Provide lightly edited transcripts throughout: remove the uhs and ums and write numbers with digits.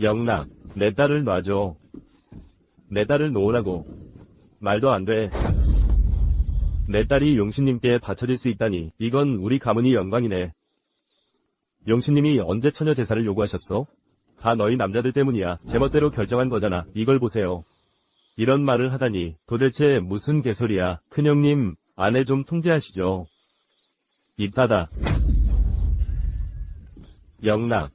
영락, 내 딸을 놔줘. 내 딸을 놓으라고. 말도 안 돼. 내 딸이 용신님께 바쳐질 수 있다니 이건 우리 가문이 영광이네. 용신님이 언제 처녀 제사를 요구하셨어? 다 너희 남자들 때문이야. 제멋대로 결정한 거잖아. 이걸 보세요. 이런 말을 하다니 도대체 무슨 개소리야. 큰형님, 아내 좀 통제하시죠. 이따다. 영락.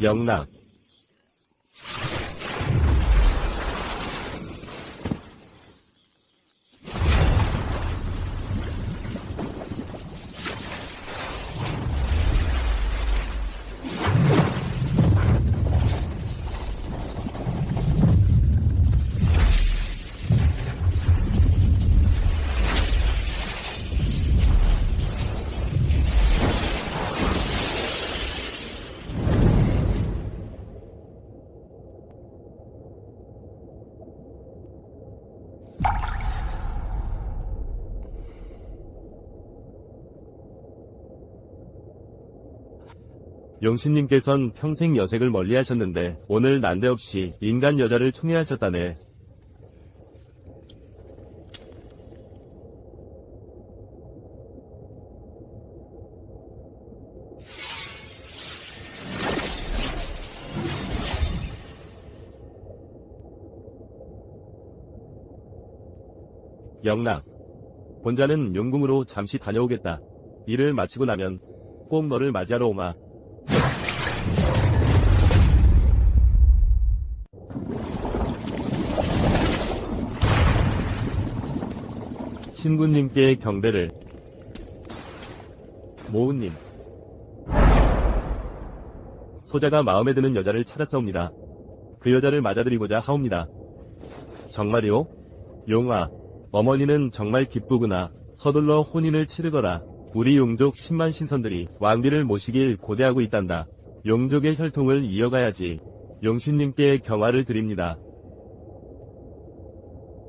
영락. 용신님께선 평생 여색을 멀리하셨는데 오늘 난데없이 인간 여자를 충애하셨다네. 영락. 본자는 용궁으로 잠시 다녀오겠다. 일을 마치고 나면 꼭 너를 맞이하러 오마. 신군님께 경배를. 모은님. 소자가 마음에 드는 여자를 찾았사옵니다. 그 여자를 맞아드리고자 하옵니다. 정말이오? 용아, 어머니는 정말 기쁘구나. 서둘러 혼인을 치르거라. 우리 용족 10만 신선들이 왕비를 모시길 고대하고 있단다. 용족의 혈통을 이어가야지. 용신님께 경화를 드립니다.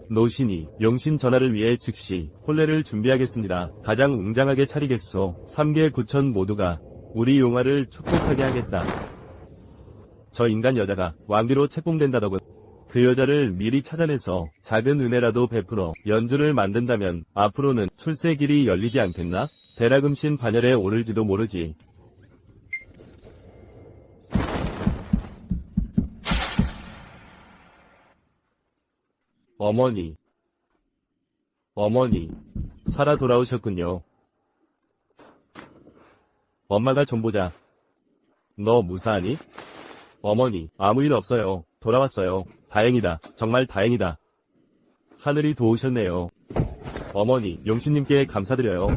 노신이 용신 전하를 위해 즉시 혼례를 준비하겠습니다. 가장 웅장하게 차리겠소. 3개 구천 모두가 우리 용화를 축복하게 하겠다. 저 인간 여자가 왕비로 책봉된다더군. 그 여자를 미리 찾아내서 작은 은혜라도 베풀어 연주를 만든다면 앞으로는 출세 길이 열리지 않겠나? 대라금신 반열에 오를지도 모르지. 어머니. 어머니. 살아 돌아오셨군요. 엄마가 좀 보자. 너 무사하니? 어머니, 아무 일 없어요. 돌아왔어요. 다행이다. 정말 다행이다. 하늘이 도우셨네요. 어머니, 용신님께 감사드려요.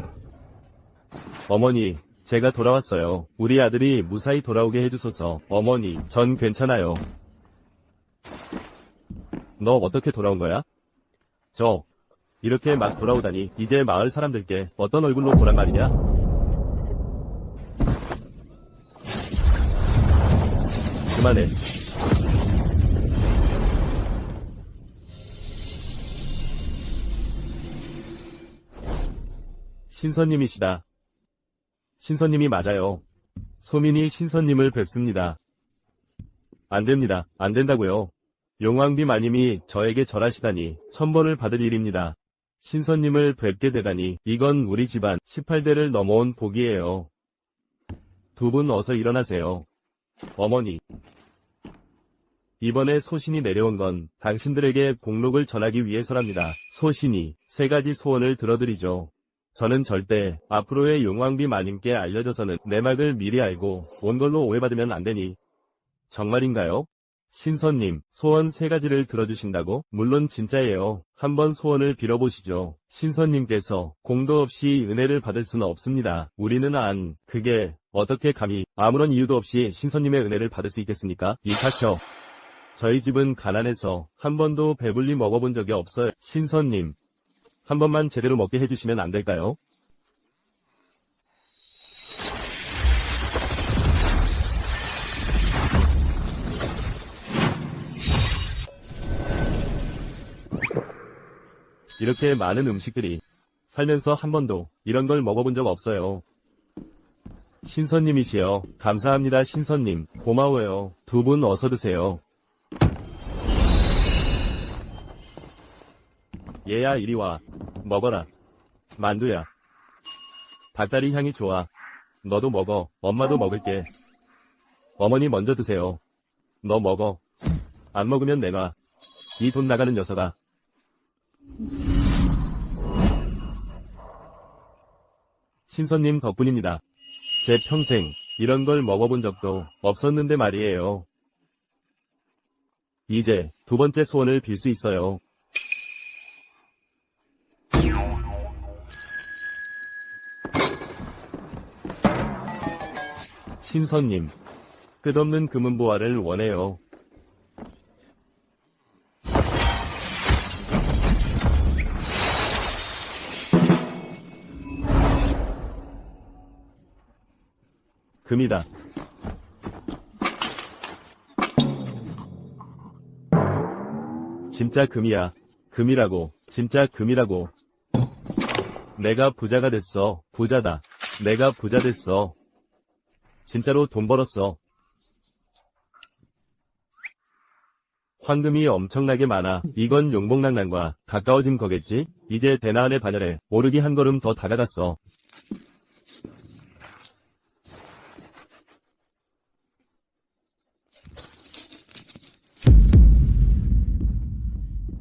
어머니, 제가 돌아왔어요. 우리 아들이 무사히 돌아오게 해주소서. 어머니, 전 괜찮아요. 너 어떻게 돌아온 거야? 이렇게 막 돌아오다니 이제 마을 사람들께 어떤 얼굴로 보란 말이냐? 그만해. 신선님이시다. 신선님이 맞아요. 소민이 신선님을 뵙습니다. 안됩니다. 안된다고요. 용왕비 마님이 저에게 절하시다니 천벌을 받을 일입니다. 신선님을 뵙게 되다니 이건 우리 집안 18대를 넘어온 복이에요. 두 분 어서 일어나세요. 어머니. 이번에 소신이 내려온 건 당신들에게 복록을 전하기 위해서랍니다. 소신이 3가지 소원을 들어드리죠. 저는 절대 앞으로의 용왕비 마님께 알려져서는 내막을 미리 알고 온 걸로 오해받으면 안되니. 정말인가요? 신선님, 소원 3가지를 들어주신다고? 물론 진짜예요. 한번 소원을 빌어보시죠. 신선님께서 공도 없이 은혜를 받을 수는 없습니다. 우리는 그게 어떻게 감히 아무런 이유도 없이 신선님의 은혜를 받을 수 있겠습니까? 이삭혀. 저희 집은 가난해서 한 번도 배불리 먹어본 적이 없어요. 신선님, 한 번만 제대로 먹게 해주시면 안 될까요? 이렇게 많은 음식들이 살면서 한 번도 이런 걸 먹어본 적 없어요. 신선님이시여. 감사합니다 신선님. 고마워요. 두 분 어서 드세요. 얘야 이리 와. 먹어라. 만두야. 닭다리 향이 좋아. 너도 먹어. 엄마도 먹을게. 어머니 먼저 드세요. 너 먹어. 안 먹으면 내놔. 이 돈 나가는 녀석아. 신선님 덕분입니다. 제 평생 이런 걸 먹어본 적도 없었는데 말이에요. 이제 두 번째 소원을 빌 수 있어요. 신선님, 끝없는 금은보화를 원해요. 금이다. 진짜 금이야. 금이라고. 진짜 금이라고. 내가 부자가 됐어. 부자다. 내가 부자 됐어. 진짜로 돈 벌었어. 황금이 엄청나게 많아. 이건 용복랑랑과 가까워진 거겠지? 이제 대나안의 반열에 오르기 한 걸음 더 다가갔어.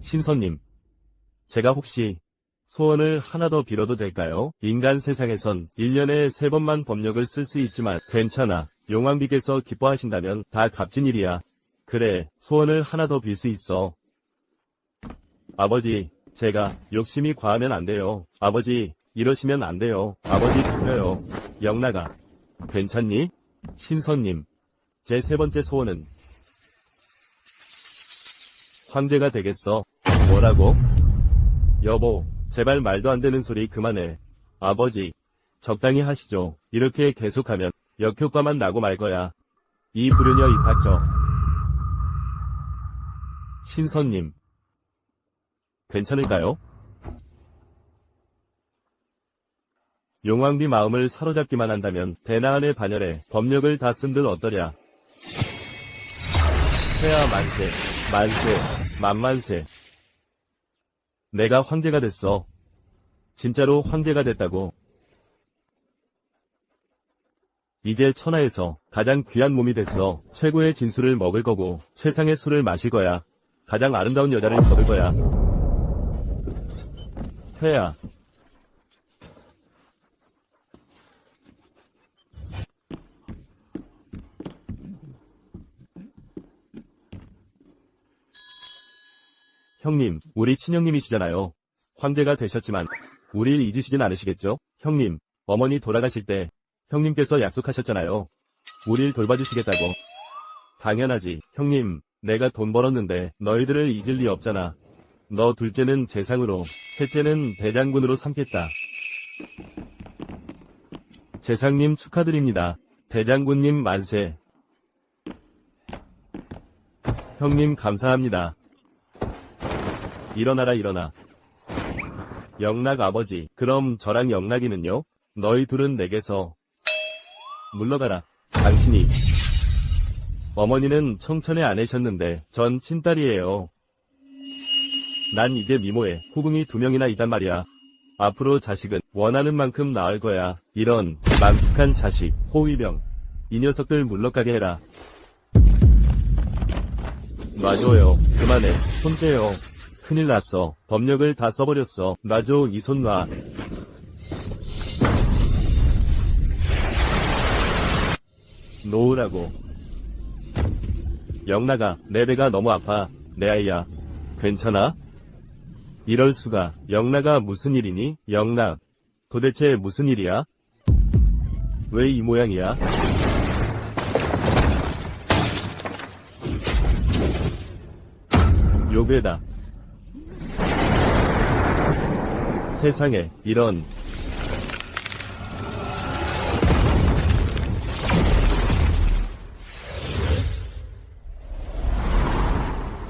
신선님, 제가 혹시 소원을 하나 더 빌어도 될까요? 인간 세상에선 1년에 3번만 법력을 쓸 수 있지만 괜찮아. 용왕비께서 기뻐하신다면 다 값진 일이야. 그래, 소원을 하나 더 빌 수 있어. 아버지, 제가 욕심이 과하면 안 돼요. 아버지, 이러시면 안 돼요. 아버지 빌려요. 영락아, 괜찮니? 신선님, 제 세 번째 소원은 황제가 되겠어. 뭐라고? 여보, 제발 말도 안 되는 소리 그만해. 아버지, 적당히 하시죠. 이렇게 계속하면 역효과만 나고 말 거야. 이 불효녀 입 닥쳐. 신선님, 괜찮을까요? 용왕비 마음을 사로잡기만 한다면 대나안의 반열에 법력을 다 쓴들 어떠랴. 회하 만세, 만세, 만만세. 내가 황제가 됐어. 진짜로 황제가 됐다고. 이제 천하에서 가장 귀한 몸이 됐어. 최고의 진술을 먹을 거고 최상의 술을 마실 거야. 가장 아름다운 여자를 잡을 거야. 회야. 형님, 우리 친형님이시잖아요. 황제가 되셨지만 우릴 잊으시진 않으시겠죠? 형님, 어머니 돌아가실 때 형님께서 약속하셨잖아요. 우릴 돌봐주시겠다고. 당연하지. 형님, 내가 돈 벌었는데 너희들을 잊을 리 없잖아. 너 둘째는 재상으로, 셋째는 대장군으로 삼겠다. 재상님 축하드립니다. 대장군님 만세. 형님 감사합니다. 일어나라 일어나. 영락 아버지, 그럼 저랑 영락이는요? 너희 둘은 내게서 물러가라. 당신이. 어머니는 청천의 아내셨는데 전 친딸이에요. 난 이제 미모에 후궁이 2명이나 있단 말이야. 앞으로 자식은 원하는 만큼 낳을 거야. 이런 망측한 자식, 호위병. 이 녀석들 물러가게 해라. 놔줘요. 그만해. 손 떼요. 큰일 났어. 법력을 다 써버렸어. 놔줘. 이 손 놔. 놓으라고. 영락아, 내 배가 너무 아파. 내 아이야. 괜찮아? 이럴 수가. 영락아, 무슨 일이니? 영락, 도대체 무슨 일이야? 왜 이 모양이야? 요괴다. 세상에, 이런.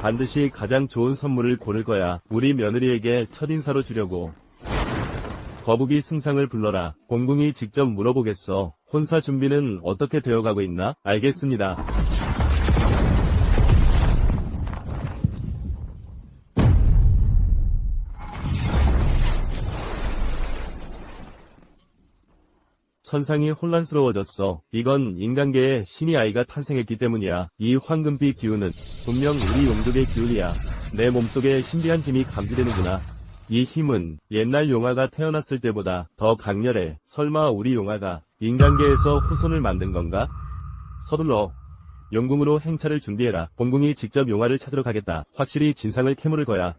반드시 가장 좋은 선물을 고를 거야. 우리 며느리에게 첫인사로 주려고. 거북이 승상을 불러라. 공궁이 직접 물어보겠어. 혼사 준비는 어떻게 되어가고 있나? 알겠습니다. 천상이 혼란스러워졌어. 이건 인간계에 신의 아이가 탄생했기 때문이야. 이 황금빛 기운은 분명 우리 용족의 기운이야. 내 몸속에 신비한 힘이 감지되는구나. 이 힘은 옛날 용화가 태어났을 때보다 더 강렬해. 설마 우리 용화가 인간계에서 후손을 만든 건가? 서둘러 용궁으로 행차를 준비해라. 본궁이 직접 용화를 찾으러 가겠다. 확실히 진상을 캐물을 거야.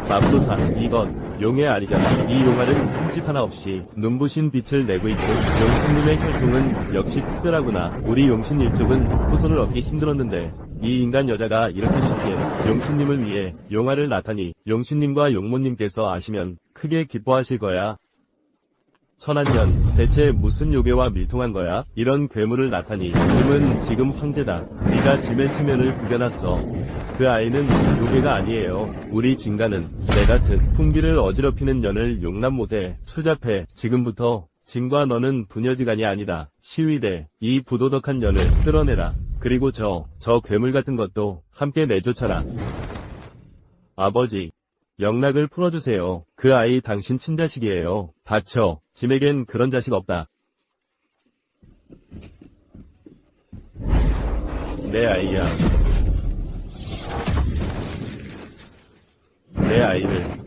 맙소사, 이건 용의 알이잖아. 이 용화는 흠집 하나 없이 눈부신 빛을 내고 있고 용신님의 혈통은 역시 특별하구나. 우리 용신 일족은 후손을 얻기 힘들었는데 이 인간 여자가 이렇게 쉽게 용신님을 위해 용화를 낳다니 용신님과 용모님께서 아시면 크게 기뻐하실 거야. 천한년, 대체 무슨 요괴와 밀통한 거야? 이런 괴물을 낳다니. 님은 지금 황제다. 네가 짐의 체면을 구겨놨어. 그 아이는 요괴가 아니에요. 우리 진가는 내 같은 풍기를 어지럽히는 년을 용납 못해. 추잡해. 지금부터 진과 너는 부녀지간이 아니다. 시위대, 이 부도덕한 년을 끌어내라. 그리고 저 괴물 같은 것도 함께 내쫓아라. 아버지, 영락을 풀어주세요. 그 아이 당신 친자식이에요. 닥쳐. 짐에겐 그런 자식 없다. 내 아이야.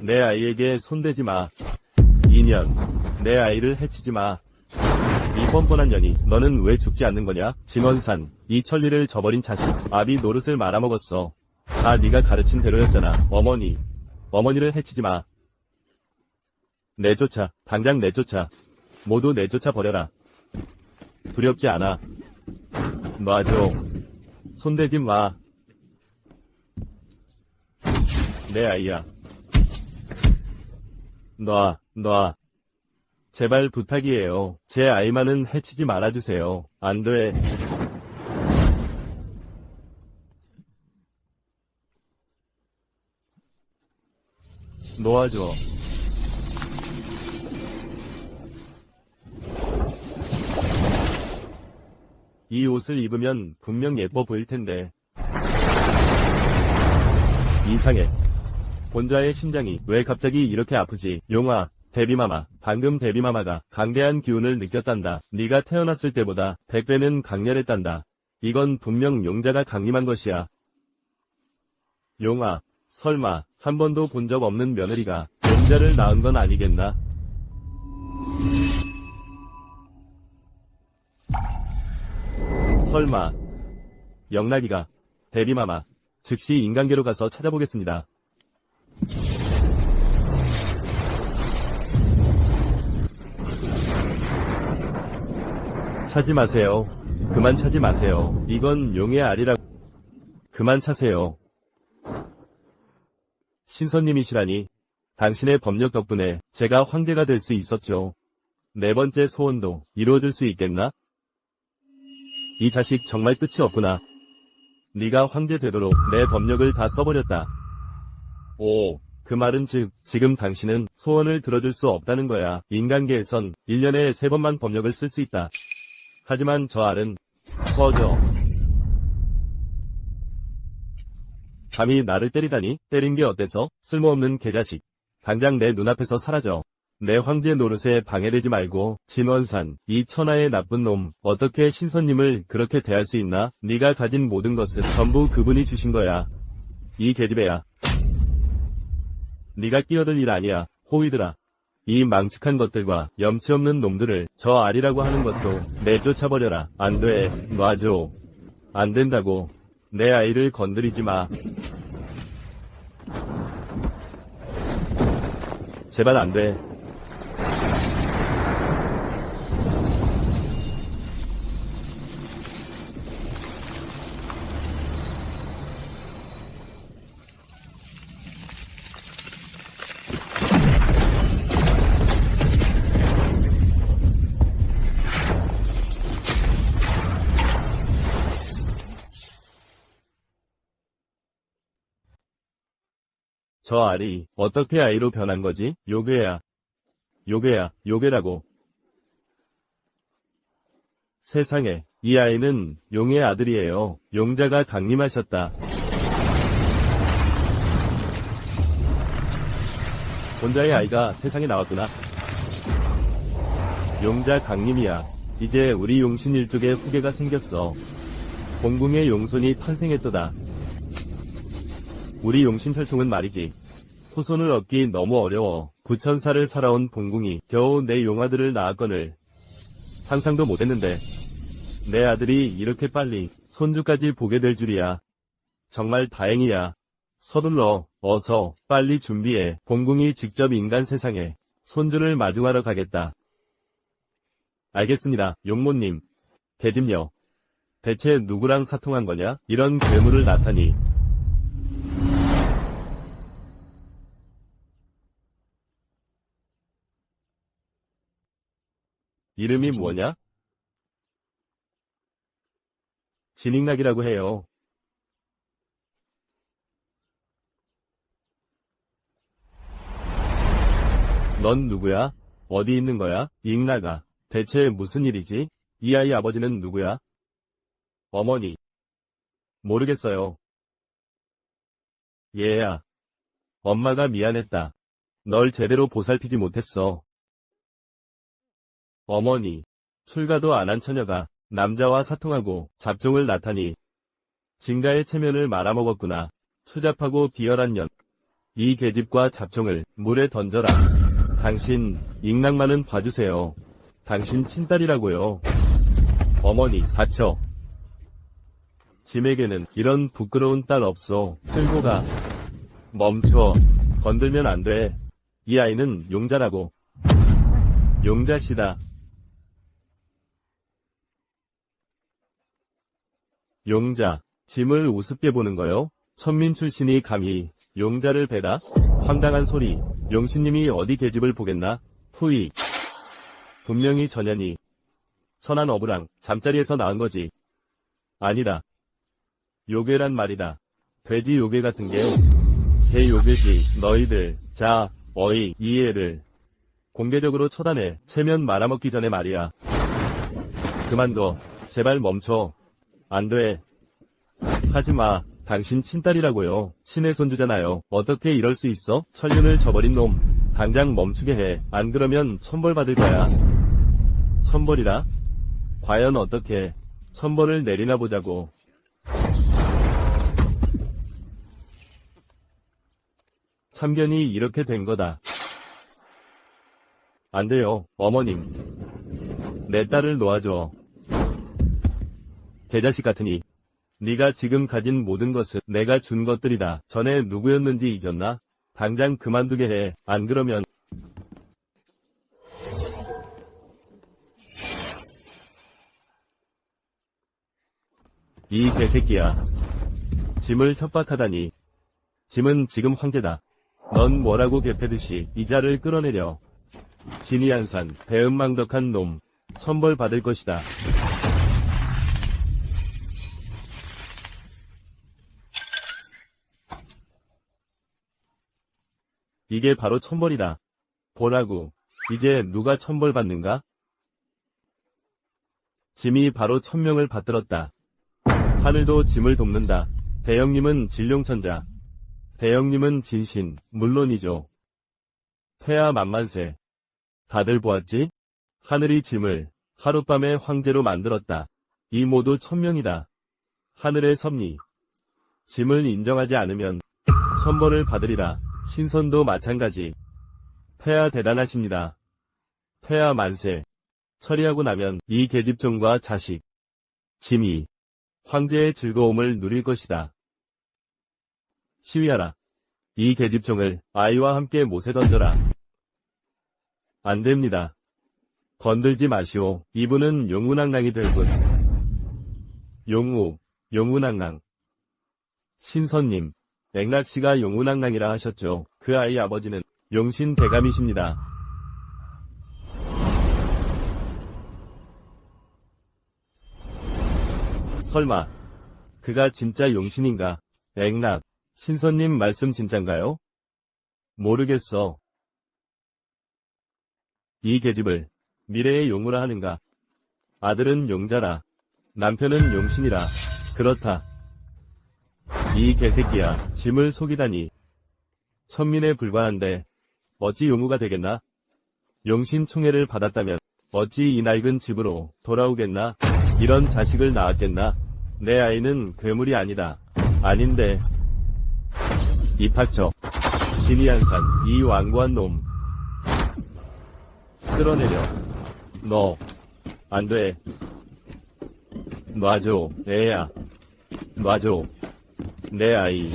내 아이에게 손대지 마. 2년, 내 아이를 해치지 마. 이 뻔뻔한 년이, 너는 왜 죽지 않는 거냐? 진원산, 이 천리를 저버린 자식, 아비 노릇을 말아먹었어. 다 네가 가르친 대로였잖아. 어머니를 해치지 마. 내쫓아, 당장 내쫓아. 모두 내쫓아 버려라. 두렵지 않아. 놔줘. 손대지 마. 내 아이야. 놔. 제발 부탁이에요. 제 아이만은 해치지 말아주세요. 안 돼. 놓아줘. 이 옷을 입으면 분명 예뻐 보일 텐데. 이상해. 본자의 심장이 왜 갑자기 이렇게 아프지? 용화, 데비마마, 방금 데비마마가 강대한 기운을 느꼈단다. 네가 태어났을 때보다 100배는 강렬했단다. 이건 분명 용자가 강림한 것이야. 용화, 설마 한 번도 본 적 없는 며느리가 용자를 낳은 건 아니겠나? 설마 영락이가 데비마마, 즉시 인간계로 가서 찾아보겠습니다. 차지 마세요. 그만 차지 마세요. 이건 용의 알이라고. 그만 차세요. 신선님이시라니. 당신의 법력 덕분에 제가 황제가 될 수 있었죠. 네 번째 소원도 이루어질 수 있겠나? 이 자식 정말 끝이 없구나. 네가 황제 되도록 내 법력을 다 써버렸다. 오, 그 말은 즉 지금 당신은 소원을 들어줄 수 없다는 거야. 인간계에선 1년에 3번만 법력을 쓸 수 있다. 하지만 저 알은 꺼져. 감히 나를 때리다니? 때린 게 어때서? 쓸모없는 개자식. 당장 내 눈앞에서 사라져. 내 황제 노릇에 방해되지 말고. 진원산, 이 천하의 나쁜 놈. 어떻게 신선님을 그렇게 대할 수 있나? 네가 가진 모든 것은 전부 그분이 주신 거야. 이 계집애야. 네가 끼어들 일 아니야. 호위들아. 이 망측한 것들과 염치 없는 놈들을 저 알이라고 하는 것도 내쫓아버려라. 안 돼. 놔줘. 안 된다고. 내 아이를 건드리지 마. 제발 안 돼. 저 알이 어떻게 아이로 변한 거지? 요괴야. 요괴야, 요괴라고. 세상에, 이 아이는 용의 아들이에요. 용자가 강림하셨다. 혼자의 아이가 세상에 나왔구나. 용자 강림이야. 이제 우리 용신 일족의 후계가 생겼어. 공궁의 용손이 탄생했도다. 우리 용신 혈통은 말이지. 후손을 얻기 너무 어려워. 9천살을 살아온 봉궁이 겨우 내 용아들을 낳았거늘. 상상도 못했는데 내 아들이 이렇게 빨리 손주까지 보게 될 줄이야. 정말 다행이야. 서둘러 어서 빨리 준비해. 봉궁이 직접 인간 세상에 손주를 마중하러 가겠다. 알겠습니다, 용모님. 계집녀. 대체 누구랑 사통한 거냐? 이런 괴물을 낳다니. 이름이 뭐냐? 진익락이라고 해요. 넌 누구야? 어디 있는 거야? 익락아. 대체 무슨 일이지? 이 아이 아버지는 누구야? 어머니. 모르겠어요. 얘야. 엄마가 미안했다. 널 제대로 보살피지 못했어. 어머니. 출가도 안 한 처녀가 남자와 사통하고 잡종을 낳다니. 진가의 체면을 말아먹었구나. 추잡하고 비열한 년. 이 계집과 잡종을 물에 던져라. 당신 익락만은 봐주세요. 당신 친딸이라고요. 어머니, 닥쳐. 짐에게는 이런 부끄러운 딸 없어. 끌고 가. 멈춰. 건들면 안 돼. 이 아이는 용자라고. 용자시다. 용자. 짐을 우습게 보는 거요? 천민 출신이 감히 용자를 베다? 황당한 소리. 용신님이 어디 계집을 보겠나? 후이. 분명히 전현이 천한 어부랑 잠자리에서 낳은 거지. 아니다. 요괴란 말이다. 돼지 요괴 같은 게 개 요괴지. 너희들. 자, 어이, 이 애를 공개적으로 처단해. 체면 말아먹기 전에 말이야. 그만둬. 제발 멈춰. 안 돼. 하지마. 당신 친딸이라고요. 친의 손주잖아요. 어떻게 이럴 수 있어? 천륜을 저버린 놈. 당장 멈추게 해. 안 그러면 천벌 받을 거야. 천벌이라? 과연 어떻게 천벌을 내리나 보자고. 참견이 이렇게 된 거다. 안 돼요, 어머님. 내 딸을 놓아줘. 개자식 같으니. 네가 지금 가진 모든 것은 내가 준 것들이다. 전에 누구였는지 잊었나? 당장 그만두게 해. 안 그러면 이 개새끼야. 짐을 협박하다니. 짐은 지금 황제다. 넌 뭐라고 개패듯이 이자를 끌어내려. 진이한산 배은망덕한 놈. 천벌 받을 것이다. 이게 바로 천벌이다. 보라고. 이제 누가 천벌 받는가? 짐이 바로 천명을 받들었다. 하늘도 짐을 돕는다. 대형님은 진룡천자. 대형님은 진신, 물론이죠. 폐하 만만세. 다들 보았지? 하늘이 짐을 하룻밤에 황제로 만들었다. 이 모두 천명이다. 하늘의 섭리. 짐을 인정하지 않으면 천벌을 받으리라. 신선도 마찬가지. 폐하 대단하십니다. 폐하 만세. 처리하고 나면 이 계집종과 자식, 짐이 황제의 즐거움을 누릴 것이다. 시위하라. 이 계집종을 아이와 함께 못에 던져라. 안 됩니다. 건들지 마시오. 이분은 용운왕랑이 될 분. 용우, 용운왕랑. 신선님. 액락씨가 용운왕랑이라 하셨죠. 그 아이 아버지는 용신 대감이십니다. 설마 그가 진짜 용신인가? 액락, 신선님 말씀 진짠가요? 모르겠어. 이 계집을 미래의 용우라 하는가? 아들은 용자라. 남편은 용신이라. 그렇다. 이 개새끼야, 짐을 속이다니. 천민에 불과한데 어찌 용우가 되겠나? 용신 총애를 받았다면 어찌 이 낡은 집으로 돌아오겠나? 이런 자식을 낳았겠나? 내 아이는 괴물이 아니다. 아닌데. 입학처. 진이한산, 이 완고한 놈. 끌어내려. 너. 안 돼. 놔줘, 애야. 놔줘. 내 아이.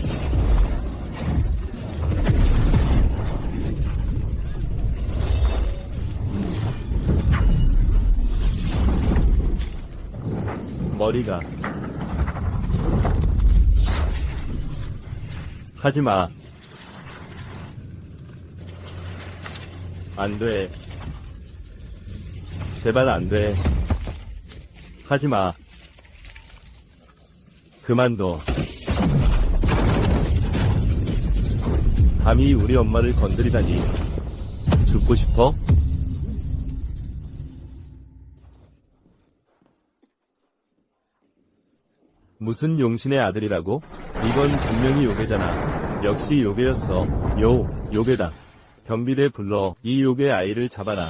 머리가. 하지마. 안 돼. 제발 안 돼. 하지마. 그만둬. 감히 우리 엄마를 건드리다니. 죽고 싶어? 무슨 용신의 아들이라고? 이건 분명히 요괴잖아. 역시 요괴였어. 요괴다. 경비대 불러 이 요괴 아이를 잡아라.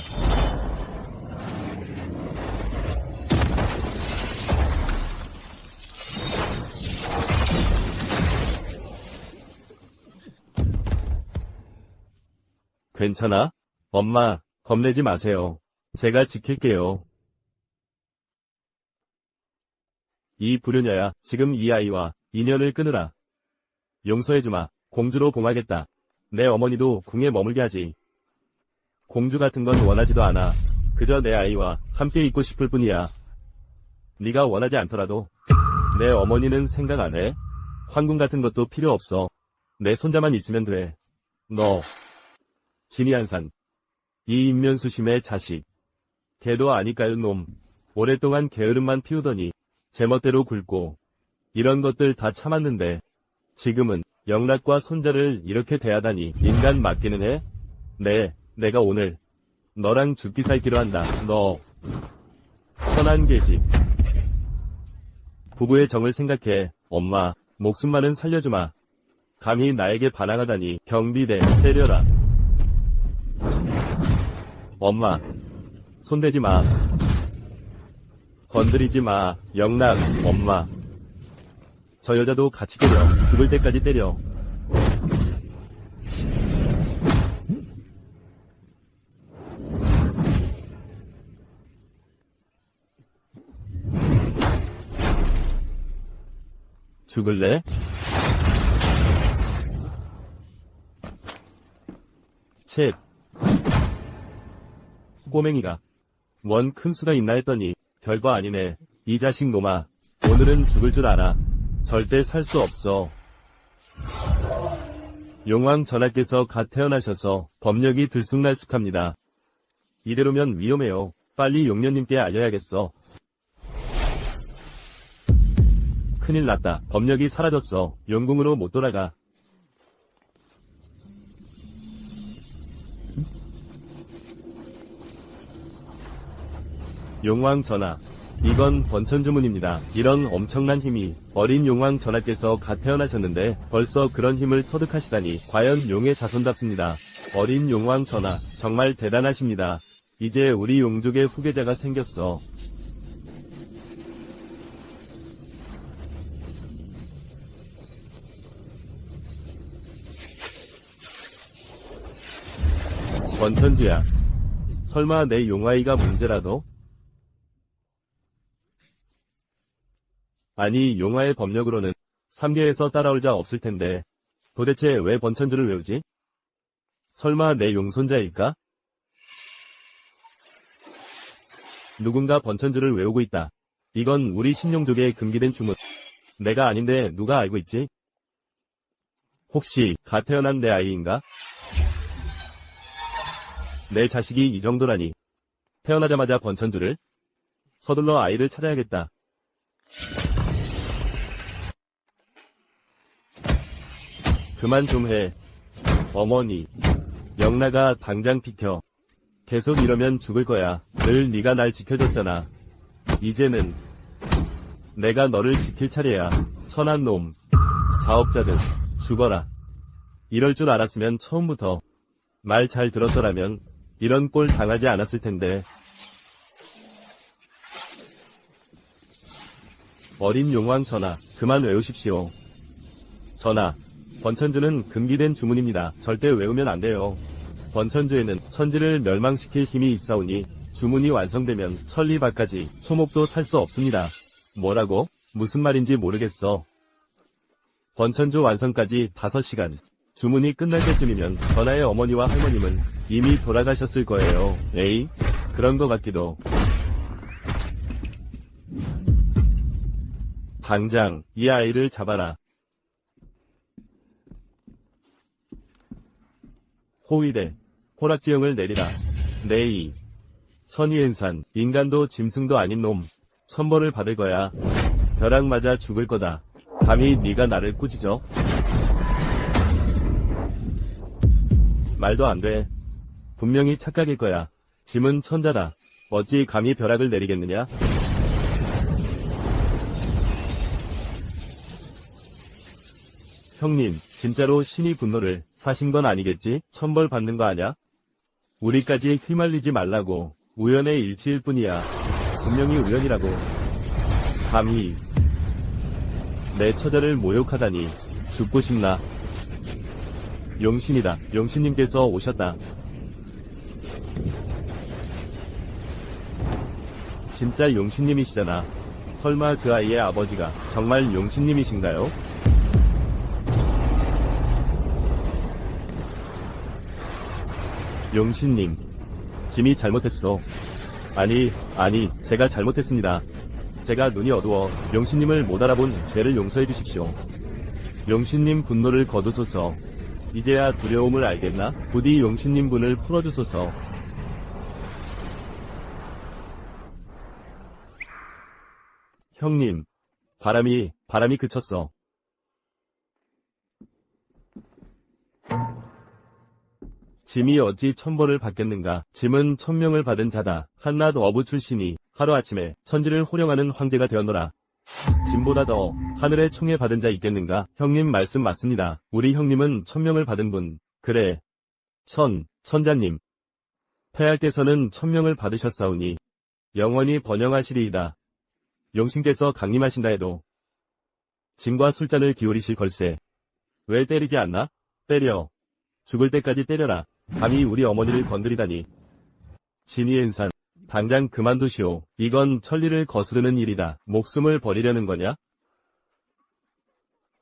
괜찮아? 엄마, 겁내지 마세요. 제가 지킬게요. 이 불효녀야, 지금 이 아이와 인연을 끊으라. 용서해주마. 공주로 봉하겠다. 내 어머니도 궁에 머물게 하지. 공주 같은 건 원하지도 않아. 그저 내 아이와 함께 있고 싶을 뿐이야. 네가 원하지 않더라도 내 어머니는 생각 안 해. 황궁 같은 것도 필요 없어. 내 손자만 있으면 돼. 너. 진이한산. 이 인면수심의 자식. 걔도 아니까요 놈. 오랫동안 게으름만 피우더니 제멋대로 굴고 이런 것들 다 참았는데 지금은 영락과 손자를 이렇게 대하다니 인간 맞기는 해? 내가 오늘 너랑 죽기 살기로 한다. 너. 천한 계집. 부부의 정을 생각해. 엄마, 목숨만은 살려주마. 감히 나에게 반항하다니. 경비대, 때려라. 엄마, 손대지 마. 건드리지 마. 영락, 엄마. 저 여자도 같이 때려. 죽을 때까지 때려. 죽을래? 쳇. 꼬맹이가 원 큰 수가 있나 했더니 별거 아니네. 이 자식 놈아. 오늘은 죽을 줄 알아. 절대 살 수 없어. 용왕 전하께서 갓 태어나셔서 법력이 들쑥날쑥합니다. 이대로면 위험해요. 빨리 용녀님께 알려야겠어. 큰일 났다. 법력이 사라졌어. 용궁으로 못 돌아가. 용왕 전하. 이건 번천 주문입니다. 이런 엄청난 힘이 어린 용왕 전하께서 갓 태어나셨는데 벌써 그런 힘을 터득하시다니 과연 용의 자손답습니다. 어린 용왕 전하 정말 대단하십니다. 이제 우리 용족의 후계자가 생겼어. 번천주야. 설마 내 용아이가 문제라도? 아니 용화의 법력으로는 3계에서 따라올 자 없을 텐데 도대체 왜 번천주를 외우지? 설마 내 용손자일까? 누군가 번천주를 외우고 있다. 이건 우리 신용족의 금기된 주문. 내가 아닌데 누가 알고 있지? 혹시 갓 태어난 내 아이인가? 내 자식이 이 정도라니. 태어나자마자 번천주를? 서둘러 아이를 찾아야겠다. 그만 좀 해. 어머니. 영락아, 당장 비켜. 계속 이러면 죽을 거야. 늘 네가 날 지켜줬잖아. 이제는 내가 너를 지킬 차례야. 천한 놈. 자업자득. 죽어라. 이럴 줄 알았으면 처음부터 말 잘 들었더라면 이런 꼴 당하지 않았을 텐데. 어린 용왕 전하, 그만 외우십시오. 전하, 번천주는 금기된 주문입니다. 절대 외우면 안 돼요. 번천주에는 천지를 멸망시킬 힘이 있사오니 주문이 완성되면 천리밖까지 소목도 살 수 없습니다. 뭐라고? 무슨 말인지 모르겠어. 번천주 완성까지 5시간. 주문이 끝날 때쯤이면 전하의 어머니와 할머님은 이미 돌아가셨을 거예요. 에이? 그런 것 같기도. 당장 이 아이를 잡아라. 호위대, 호락지형을 내리라. 네이. 천이엔산, 인간도 짐승도 아닌 놈. 천벌을 받을 거야. 벼락 맞아 죽을 거다. 감히 네가 나를 꾸짖어? 말도 안 돼. 분명히 착각일 거야. 짐은 천자다. 어찌 감히 벼락을 내리겠느냐? 형님, 진짜로 신이 분노를 사신 건 아니겠지? 천벌 받는 거 아냐? 우리까지 휘말리지 말라고. 우연의 일치일 뿐이야. 분명히 우연이라고. 감히 내 처자를 모욕하다니. 죽고 싶나? 용신이다. 용신님께서 오셨다. 진짜 용신님이시잖아. 설마 그 아이의 아버지가 정말 용신님이신가요? 용신님, 짐이 잘못했어. 아니, 제가 잘못했습니다. 제가 눈이 어두워 용신님을 못 알아본 죄를 용서해 주십시오. 용신님 분노를 거두소서. 이제야 두려움을 알겠나? 부디 용신님 분을 풀어주소서. 형님, 바람이 그쳤어. 짐이 어찌 천벌을 받겠는가? 짐은 천명을 받은 자다. 한낱 어부 출신이 하루아침에 천지를 호령하는 황제가 되었노라. 짐보다 더 하늘의 총애 받은 자 있겠는가? 형님 말씀 맞습니다. 우리 형님은 천명을 받은 분. 그래. 천자님. 폐하께서는 천명을 받으셨사오니 영원히 번영하시리이다. 용신께서 강림하신다 해도 짐과 술잔을 기울이실 걸세. 왜 때리지 않나? 때려. 죽을 때까지 때려라. 감히 우리 어머니를 건드리다니. 진이엔산, 당장 그만두시오. 이건 천리를 거스르는 일이다. 목숨을 버리려는 거냐?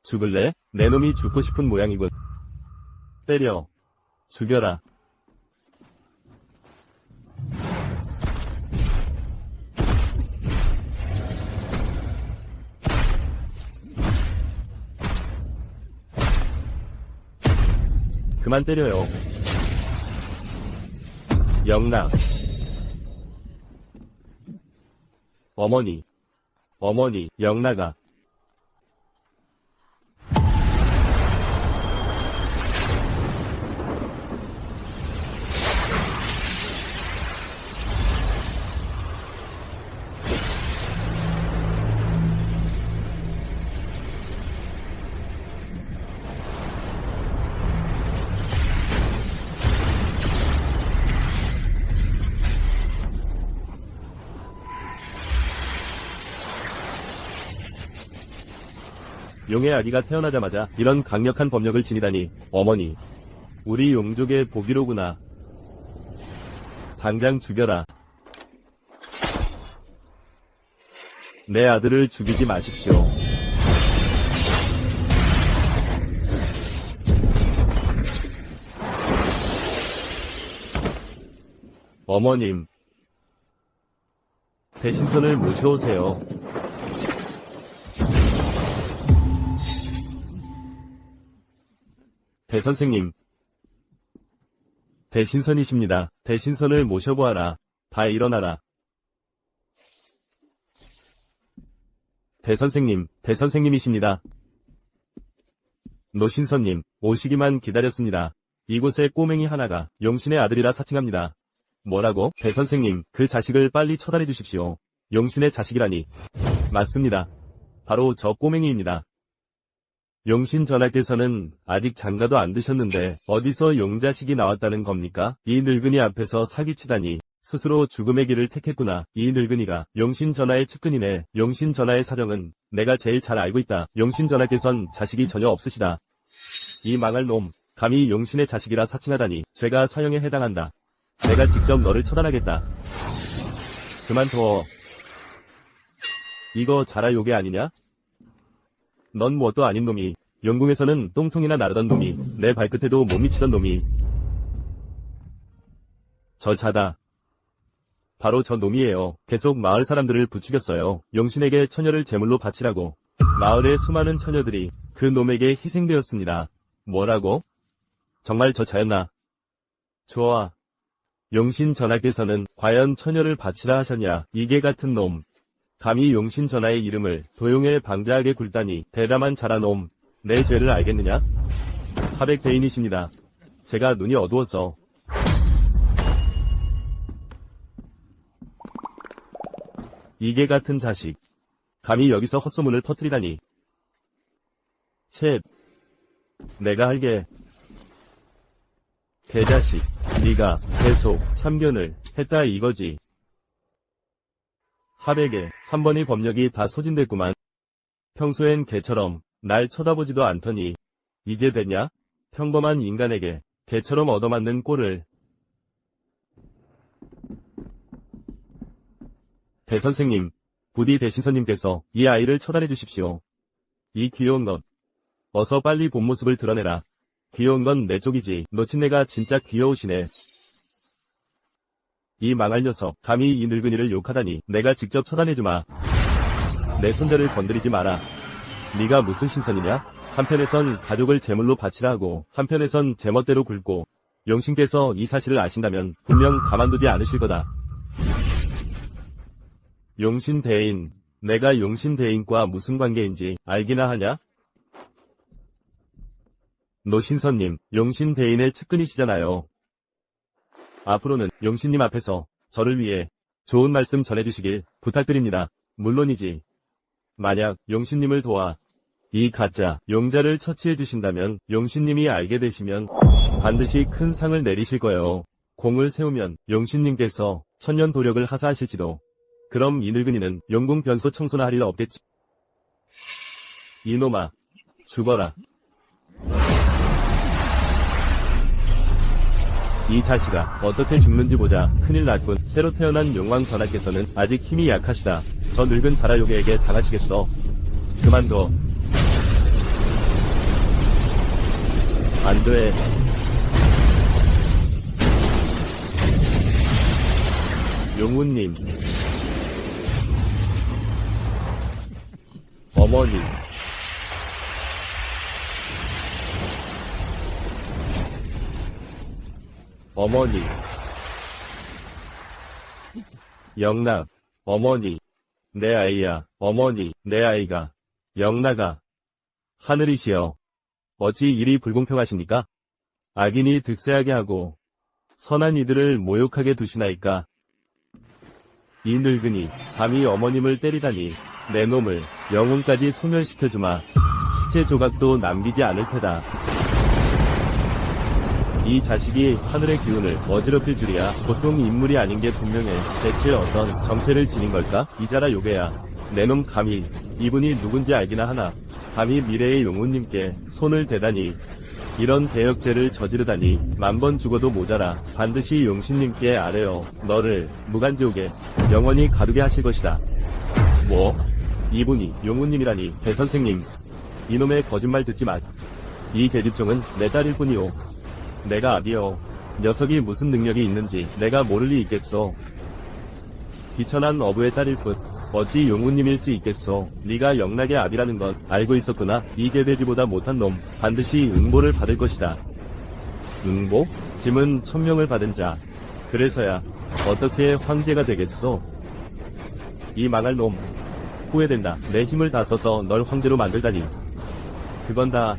죽을래? 내 놈이 죽고 싶은 모양이군. 때려. 죽여라. 그만 때려요. 영락. 어머니, 영락아. 용의 아기가 태어나자마자 이런 강력한 법력을 지니다니. 어머니, 우리 용족의 복이로구나. 당장 죽여라. 내 아들을 죽이지 마십시오. 어머님, 대신선을 모셔오세요. 대선생님, 대신선이십니다. 대신선을 모셔보아라. 다 일어나라. 대선생님, 대선생님이십니다. 노신선님, 오시기만 기다렸습니다. 이곳에 꼬맹이 하나가 용신의 아들이라 사칭합니다. 뭐라고? 배 선생님, 그 자식을 빨리 처단해 주십시오. 용신의 자식이라니. 맞습니다. 바로 저 꼬맹이입니다. 용신 전하께서는 아직 장가도 안 드셨는데 어디서 용자식이 나왔다는 겁니까? 이 늙은이 앞에서 사기치다니. 스스로 죽음의 길을 택했구나. 이 늙은이가 용신 전하의 측근이네. 용신 전하의 사정은 내가 제일 잘 알고 있다. 용신 전하께선 자식이 전혀 없으시다. 이 망할 놈, 감히 용신의 자식이라 사칭하다니 죄가 사형에 해당한다. 내가 직접 너를 처단하겠다. 그만둬. 이거 자라 요괴 아니냐? 넌 뭣도 아닌 놈이, 영궁에서는 똥통이나 나르던 놈이, 내 발끝에도 못 미치던 놈이. 저 자다. 바로 저 놈이에요. 계속 마을 사람들을 부추겼어요. 용신에게 처녀를 제물로 바치라고. 마을의 수많은 처녀들이 그 놈에게 희생되었습니다. 뭐라고? 정말 저 자였나? 좋아. 용신 전하께서는 과연 처녀를 바치라 하셨냐? 이게 같은 놈. 감히 용신 전하의 이름을 도용에 방대하게 굴다니. 대담한 자라 놈. 내 죄를 알겠느냐? 하백대인이십니다. 제가 눈이 어두워서. 이게 같은 자식. 감히 여기서 헛소문을 퍼뜨리다니. 쳇. 내가 할게. 개자식. 네가 계속 참견을 했다 이거지. 하백에 3번이 법력이 다 소진됐구만. 평소엔 개처럼 날 쳐다보지도 않더니 이제 됐냐? 평범한 인간에게 개처럼 얻어맞는 꼴을. 대선생님, 부디 대신선님께서 이 아이를 처단해 주십시오. 이 귀여운 것. 어서 빨리 본 모습을 드러내라. 귀여운 건 내 쪽이지. 노친내가 진짜 귀여우시네. 이 망할 녀석, 감히 이 늙은이를 욕하다니. 내가 직접 처단해주마. 내 손자를 건드리지 마라. 네가 무슨 신선이냐? 한편에선 가족을 제물로 바치라 하고 한편에선 제멋대로 굴고. 용신께서 이 사실을 아신다면 분명 가만두지 않으실 거다. 용신대인, 내가 용신대인과 무슨 관계인지 알기나 하냐? 노신선님, 용신대인의 측근이시잖아요. 앞으로는 용신님 앞에서 저를 위해 좋은 말씀 전해주시길 부탁드립니다. 물론이지. 만약 용신님을 도와 이 가짜 용자를 처치해 주신다면 용신님이 알게 되시면 반드시 큰 상을 내리실 거예요. 공을 세우면 용신님께서 천년 도력을 하사하실지도. 그럼 이 늙은이는 영궁 변소 청소나 할 일 없겠지. 이놈아, 죽어라. 이 자식아, 어떻게 죽는지 보자. 큰일 났군. 새로 태어난 용왕 전하께서는 아직 힘이 약하시다. 저 늙은 자라요괴에게 당하시겠어. 그만둬. 안 돼. 용우님. 어머니. 어머니. 영락. 어머니. 내 아이야. 어머니. 내 아이가. 영락아. 하늘이시여. 어찌 이리 불공평하십니까? 악인이 득세하게 하고 선한 이들을 모욕하게 두시나이까. 이 늙은이 감히 어머님을 때리다니. 내 놈을 영혼까지 소멸시켜주마. 시체 조각도 남기지 않을 테다. 이 자식이 하늘의 기운을 어지럽힐 줄이야. 보통 인물이 아닌 게 분명해. 대체 어떤 정체를 지닌 걸까? 이자라 요괴야. 내 놈 감히 이분이 누군지 알기나 하나. 감히 미래의 용우님께 손을 대다니. 이런 대역죄를 저지르다니. 만번 죽어도 모자라. 반드시 용신님께 아뢰어 너를 무간지옥에 영원히 가두게 하실 것이다. 뭐? 이분이 용우님이라니. 대선생님, 이놈의 거짓말 듣지 마. 이 계집종은 내 딸일 뿐이오. 내가 아비여. 녀석이 무슨 능력이 있는지 내가 모를 리 있겠소. 비천한 어부의 딸일 뿐 어찌 용우님일 수 있겠소. 네가 영락의 아비라는 건 알고 있었구나. 이 개돼지보다 못한 놈 반드시 응보를 받을 것이다. 응보? 짐은 천명을 받은 자. 그래서야 어떻게 황제가 되겠소. 이 망할 놈 후회된다. 내 힘을 다 써서 널 황제로 만들다니. 그건 다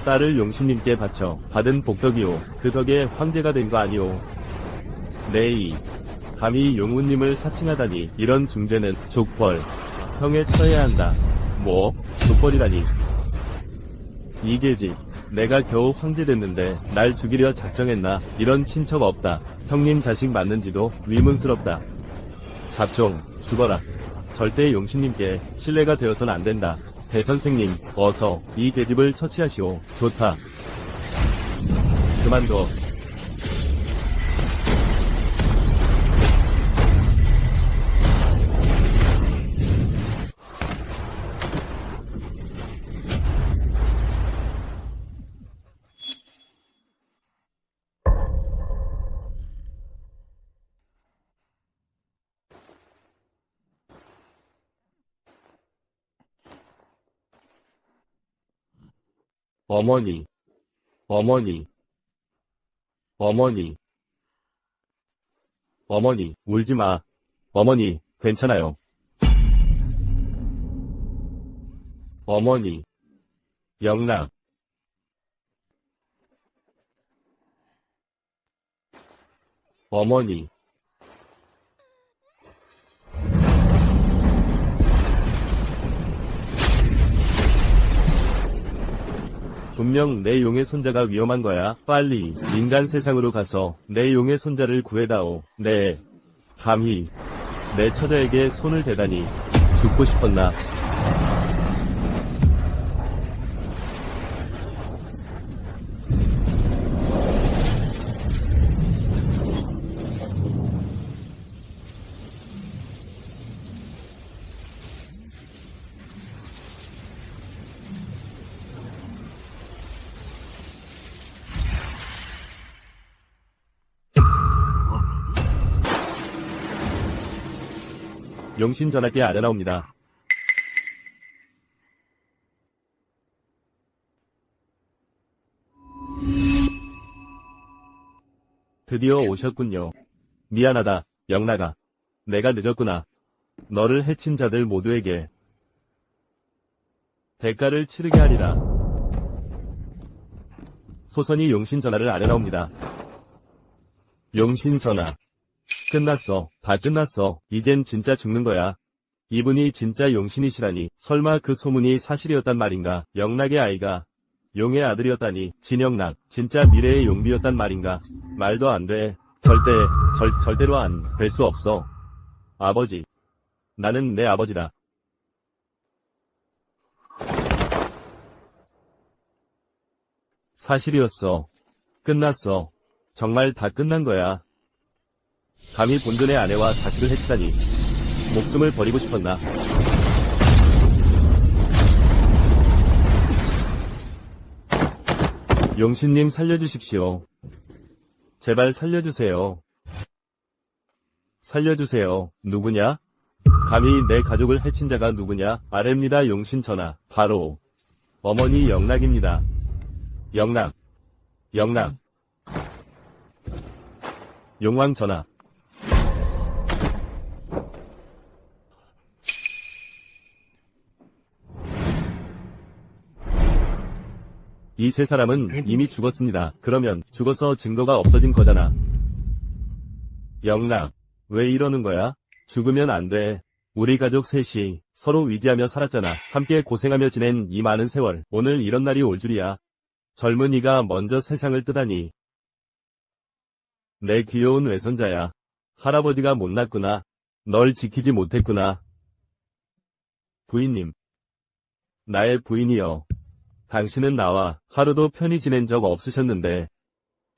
딸을 용신님께 바쳐 받은 복덕이오. 그 덕에 황제가 된 거 아니오. 네이. 감히 용우님을 사칭하다니. 이런 중죄는 족벌. 형에 처해야 한다. 뭐? 족벌이라니. 이계지. 내가 겨우 황제 됐는데 날 죽이려 작정했나. 이런 친척 없다. 형님 자식 맞는지도 위문스럽다. 잡종, 죽어라. 절대 용신님께 신뢰가 되어선 안 된다. 대선생님, 어서 이 계집을 처치하시오. 좋다. 그만둬. 어머니, 어머니, 어머니, 어머니, 울지 마. 어머니, 괜찮아요. 어머니, 영락, 어머니. 분명 내 용의 손자가 위험한 거야. 빨리 인간 세상으로 가서 내 용의 손자를 구해다오. 네. 감히 내 처자에게 손을 대다니. 죽고 싶었나. 용신 전하께 아련하옵니다. 드디어 오셨군요. 미안하다, 영락아. 내가 늦었구나. 너를 해친 자들 모두에게 대가를 치르게 하리라. 소선이 용신 전하를 아련하옵니다. 용신 전하. 끝났어. 다 끝났어. 이젠 진짜 죽는 거야. 이분이 진짜 용신이시라니. 설마 그 소문이 사실이었단 말인가. 영락의 아이가 용의 아들이었다니. 진영락. 진짜 미래의 용비였단 말인가. 말도 안 돼. 절대로 안 될 수 없어. 아버지. 나는 내 아버지다. 사실이었어. 끝났어. 정말 다 끝난 거야. 감히 본전의 아내와 자식을 해치다니. 목숨을 버리고 싶었나. 용신님 살려주십시오. 제발 살려주세요. 살려주세요. 누구냐? 감히 내 가족을 해친 자가 누구냐? 아랩니다 용신 전하. 바로 어머니 영락입니다. 영락. 용왕 전하. 이 세 사람은 이미 죽었습니다. 그러면 죽어서 증거가 없어진 거잖아. 영락, 왜 이러는 거야? 죽으면 안 돼. 우리 가족 셋이 서로 위지하며 살았잖아. 함께 고생하며 지낸 이 많은 세월. 오늘 이런 날이 올 줄이야. 젊은이가 먼저 세상을 뜨다니. 내 귀여운 외손자야. 할아버지가 못났구나. 널 지키지 못했구나. 부인님. 나의 부인이여. 당신은 나와 하루도 편히 지낸 적 없으셨는데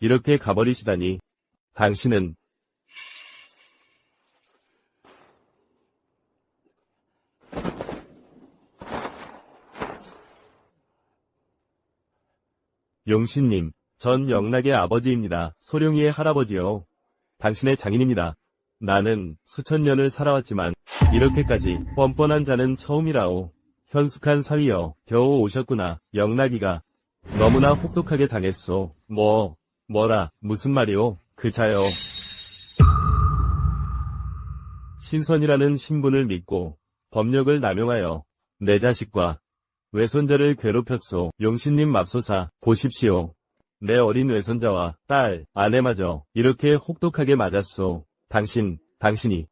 이렇게 가버리시다니. 당신은 용신님, 전 영락의 아버지입니다. 소룡이의 할아버지요. 당신의 장인입니다. 나는 수천 년을 살아왔지만 이렇게까지 뻔뻔한 자는 처음이라오. 현숙한 사위여, 겨우 오셨구나. 영락이가 너무나 혹독하게 당했소. 뭐라, 무슨 말이오? 그 자여. 신선이라는 신분을 믿고 법력을 남용하여 내 자식과 외손자를 괴롭혔소. 용신님 맙소사, 보십시오. 내 어린 외손자와 딸, 아내마저 이렇게 혹독하게 맞았소. 당신이.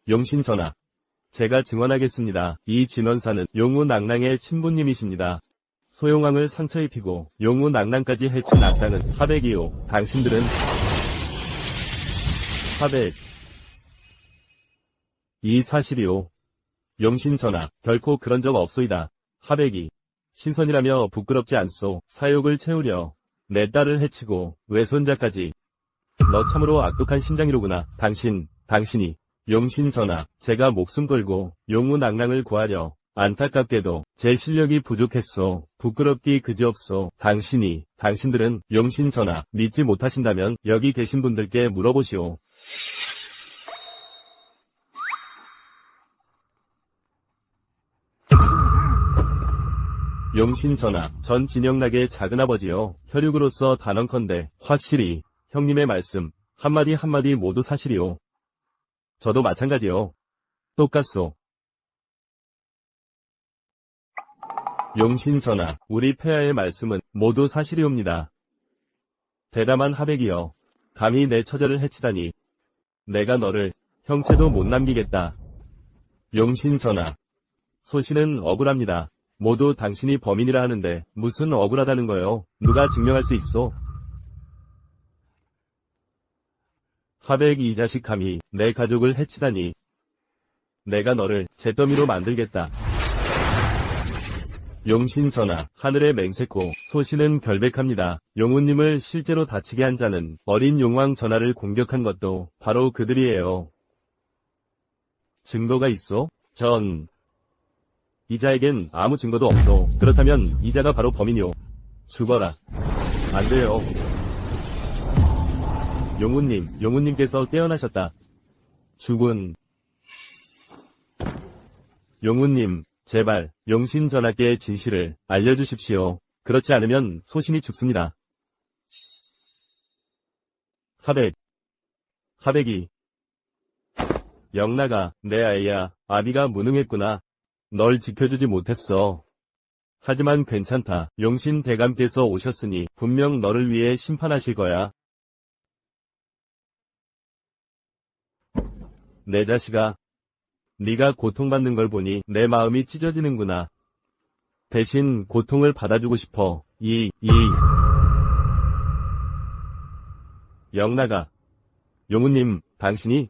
용신 전하. 제가 증언하겠습니다. 이 진원사는 용우낭랑의 친부님이십니다. 소용왕을 상처 입히고 용우낭랑까지 해친 악당은 하백이요. 당신들은 하백. 이 사실이요. 용신 전하, 결코 그런 적 없소이다. 하백이 신선이라며 부끄럽지 않소. 사욕을 채우려 내 딸을 해치고 외손자까지. 너 참으로 악독한 심장이로구나. 당신이. 용신 전하, 제가 목숨 걸고 용우낭랑을 구하려 안타깝게도 제 실력이 부족했소. 부끄럽기 그지없소. 당신들은 용신 전하, 믿지 못하신다면 여기 계신 분들께 물어보시오. 용신 전하, 전 진영락의 작은아버지요. 혈육으로서 단언컨대 확실히 형님의 말씀 한마디 모두 사실이오. 저도 마찬가지요. 똑같소. 용신 전하, 우리 폐하의 말씀은 모두 사실이옵니다. 대담한 하백이여, 감히 내 처자를 해치다니. 내가 너를 형체도 못 남기겠다. 용신 전하, 소신은 억울합니다. 모두 당신이 범인이라 하는데 무슨 억울하다는 거요? 누가 증명할 수 있소? 하백 이 자식 감히 내 가족을 해치다니. 내가 너를 잿더미로 만들겠다. 용신 전하, 하늘의 맹세코 소신은 결백합니다. 용우님을 실제로 다치게 한 자는 어린 용왕 전하를 공격한 것도 바로 그들이에요. 증거가 있소? 이자에겐 아무 증거도 없소. 그렇다면 이자가 바로 범인이오. 죽어라. 안 돼요. 용우님께서 깨어나셨다. 죽은. 용우님, 제발 용신 전하께 진실을 알려주십시오. 그렇지 않으면 소신이 죽습니다. 하백이. 영락아, 내 아이야. 아비가 무능했구나. 널 지켜주지 못했어. 하지만 괜찮다. 용신 대감께서 오셨으니 분명 너를 위해 심판하실 거야. 내 자식아, 네가 고통받는 걸 보니 내 마음이 찢어지는구나. 대신 고통을 받아주고 싶어. 영락아, 용우님, 당신이?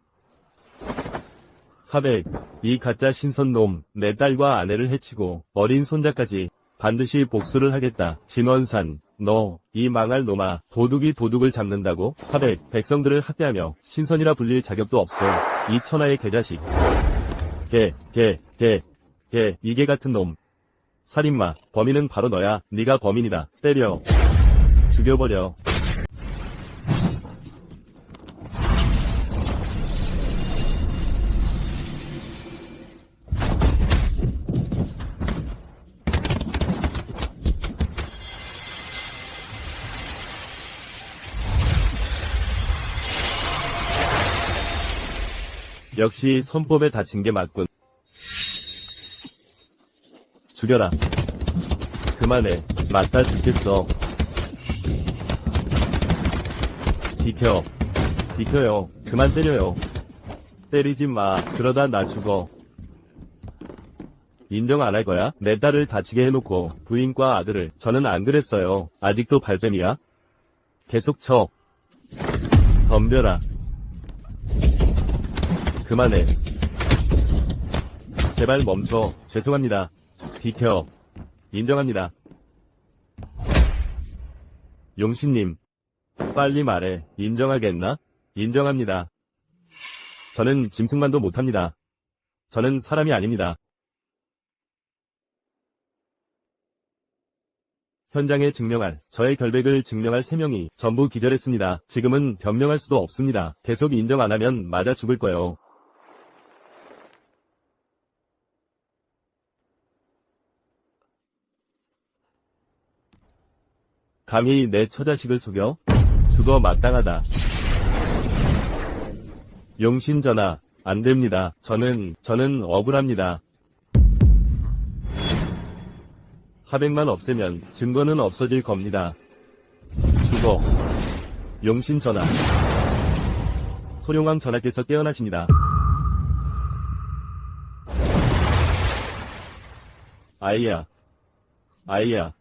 하백, 이 가짜 신선놈, 내 딸과 아내를 해치고 어린 손자까지 반드시 복수를 하겠다. 진원산, 너, 이 망할 놈아, 도둑이 도둑을 잡는다고? 하백, 백성들을 학대하며 신선이라 불릴 자격도 없어. 이 천하의 개자식. 이개 같은 놈. 살인마, 범인은 바로 너야. 네가 범인이다. 때려. 죽여버려. 역시 선법에 다친 게 맞군. 죽여라. 그만해. 맞다 죽겠어. 비켜요. 그만 때려요. 때리지 마. 그러다 나 죽어. 인정 안 할 거야? 내 딸을 다치게 해놓고 부인과 아들을. 저는 안 그랬어요. 아직도 발뺌이야? 계속 쳐. 덤벼라. 그만해. 제발 멈춰. 죄송합니다. 비켜. 인정합니다. 용신님, 빨리 말해. 인정하겠나? 인정합니다. 저는 짐승만도 못합니다. 저는 사람이 아닙니다. 현장에 증명할, 저의 결백을 증명할 3명이 전부 기절했습니다. 지금은 변명할 수도 없습니다. 계속 인정 안 하면 맞아 죽을 거예요. 감히 내 처자식을 속여? 죽어 마땅하다. 용신 전하, 안 됩니다. 저는 억울합니다. 하백만 없애면 증거는 없어질 겁니다. 주거. 용신 전하. 소룡왕 전하께서 깨어나십니다. 아이야. 아이야.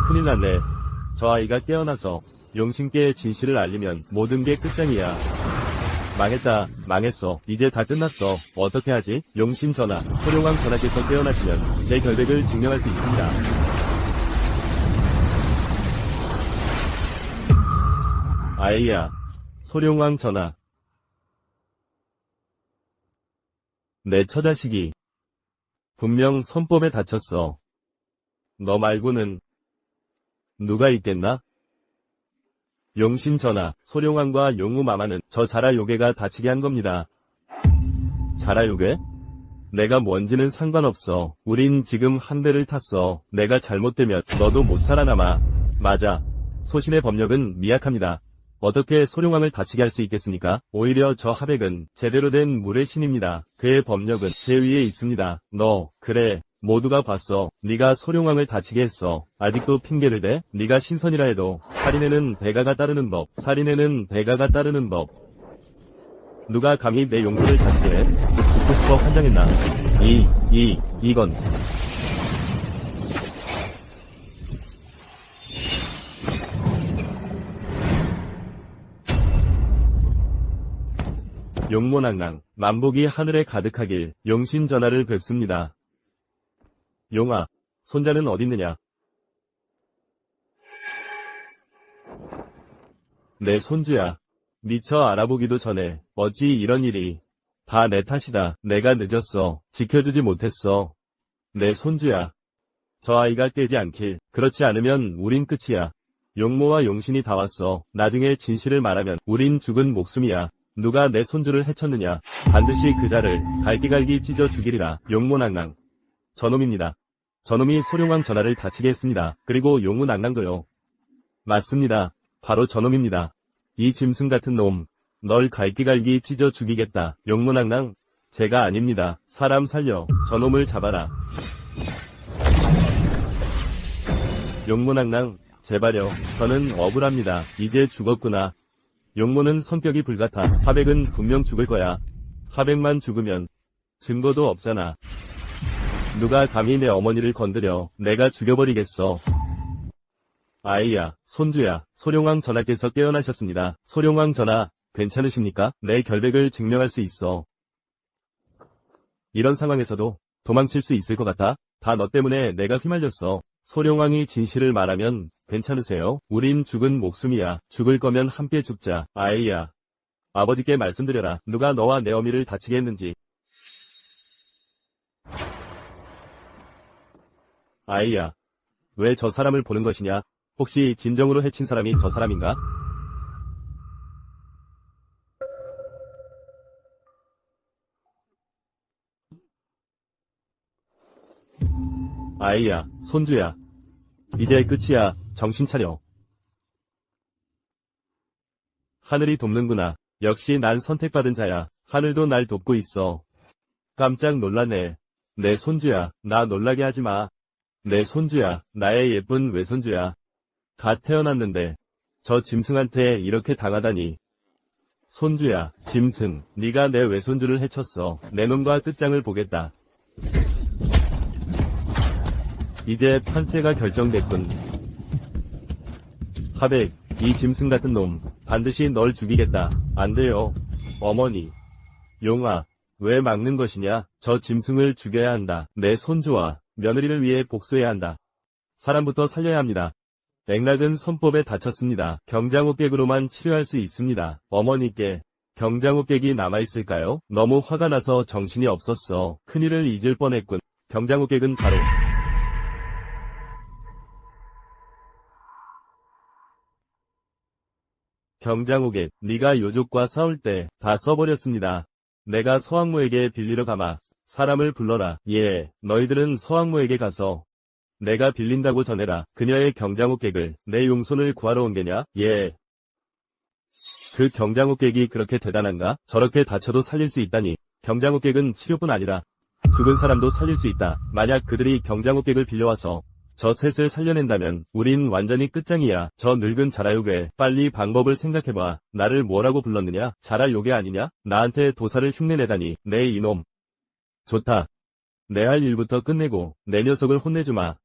큰일 났네. 저 아이가 깨어나서 용신께 진실을 알리면 모든 게 끝장이야. 망했다. 망했어. 이제 다 끝났어. 어떻게 하지? 용신 전하, 소룡왕 전하께서 깨어나시면 제 결백을 증명할 수 있습니다. 아이야. 소룡왕 전하. 내 처자식이 분명 선법에 다쳤어. 너 말고는 누가 있겠나? 용신 전하, 소룡왕과 용우마마는 저 자라요괴가 다치게 한 겁니다. 자라요괴? 내가 뭔지는 상관없어. 우린 지금 한 대를 탔어. 내가 잘못되면 너도 못 살아남아. 맞아. 소신의 법력은 미약합니다. 어떻게 소룡왕을 다치게 할 수 있겠습니까? 오히려 저 하백은 제대로 된 물의 신입니다. 그의 법력은 제 위에 있습니다. 너, 그래. 모두가 봤어. 네가 소룡왕을 다치게 했어. 아직도 핑계를 대? 네가 신선이라 해도 살인에는 대가가 따르는 법. 살인에는 대가가 따르는 법. 누가 감히 내 용서를 다치게 해? 죽고 싶어 환장했나? 이건. 용모낭낭, 만복이 하늘에 가득하길 용신 전하를 뵙습니다. 용아, 손자는 어딨느냐? 내 손주야. 미처 알아보기도 전에 어찌 이런 일이. 다 내 탓이다. 내가 늦었어. 지켜주지 못했어. 내 손주야. 저 아이가 깨지 않길. 그렇지 않으면 우린 끝이야. 용모와 용신이 다 왔어. 나중에 진실을 말하면 우린 죽은 목숨이야. 누가 내 손주를 해쳤느냐. 반드시 그 자를 갈기갈기 찢어 죽이리라. 용모낭낭. 저놈입니다. 저놈이 소룡왕 전하를 다치게 했습니다. 그리고 용우낭낭도요. 맞습니다. 바로 저놈입니다. 이 짐승 같은 놈. 널 갈기갈기 찢어 죽이겠다. 용모낭낭. 제가 아닙니다. 사람 살려. 저놈을 잡아라. 용모낭낭. 제발요. 저는 억울합니다. 이제 죽었구나. 용모는 성격이 불같아. 하백은 분명 죽을 거야. 하백만 죽으면 증거도 없잖아. 누가 감히 내 어머니를 건드려. 내가 죽여버리겠어. 아이야, 손주야, 소룡왕 전하께서 깨어나셨습니다. 소룡왕 전하, 괜찮으십니까? 내 결백을 증명할 수 있어. 이런 상황에서도 도망칠 수 있을 것 같아? 다 너 때문에 내가 휘말렸어. 소룡왕이 진실을 말하면 괜찮으세요? 우린 죽은 목숨이야. 죽을 거면 함께 죽자. 아이야, 아버지께 말씀드려라. 누가 너와 내 어미를 다치게 했는지. 아이야, 왜 저 사람을 보는 것이냐? 혹시 진정으로 해친 사람이 저 사람인가? 아이야, 손주야. 이제 끝이야. 정신 차려. 하늘이 돕는구나. 역시 난 선택받은 자야. 하늘도 날 돕고 있어. 깜짝 놀랐네. 내 손주야, 나 놀라게 하지 마. 내 손주야, 나의 예쁜 외손주야. 갓 태어났는데 저 짐승한테 이렇게 당하다니. 손주야, 짐승, 네가 내 외손주를 해쳤어. 내 놈과 끝장을 보겠다. 이제 판세가 결정됐군. 하백, 이 짐승 같은 놈, 반드시 널 죽이겠다. 안 돼요. 어머니. 용아, 왜 막는 것이냐? 저 짐승을 죽여야 한다. 내 손주와 며느리를 위해 복수해야 한다. 사람부터 살려야 합니다. 액락은 선법에 다쳤습니다. 경장호객으로만 치료할 수 있습니다. 어머니께 경장호객이 남아있을까요? 너무 화가 나서 정신이 없었어. 큰일을 잊을 뻔했군. 경장호객은 바로 경장호객, 네가 요족과 싸울 때 다 써버렸습니다. 내가 서왕모에게 빌리러 가마. 사람을 불러라. 예, 너희들은 서왕모에게 가서 내가 빌린다고 전해라. 그녀의 경장호객을 내 용손을 구하러 온 게냐? 예. 그 경장호객이 그렇게 대단한가? 저렇게 다쳐도 살릴 수 있다니. 경장호객은 치료뿐 아니라 죽은 사람도 살릴 수 있다. 만약 그들이 경장호객을 빌려와서 저 셋을 살려낸다면 우린 완전히 끝장이야. 저 늙은 자라요괴, 빨리 방법을 생각해봐. 나를 뭐라고 불렀느냐? 자라요괴 아니냐? 나한테 도사를 흉내내다니. 내 이놈. 좋다. 내 할 일부터 끝내고 내 녀석을 혼내주마.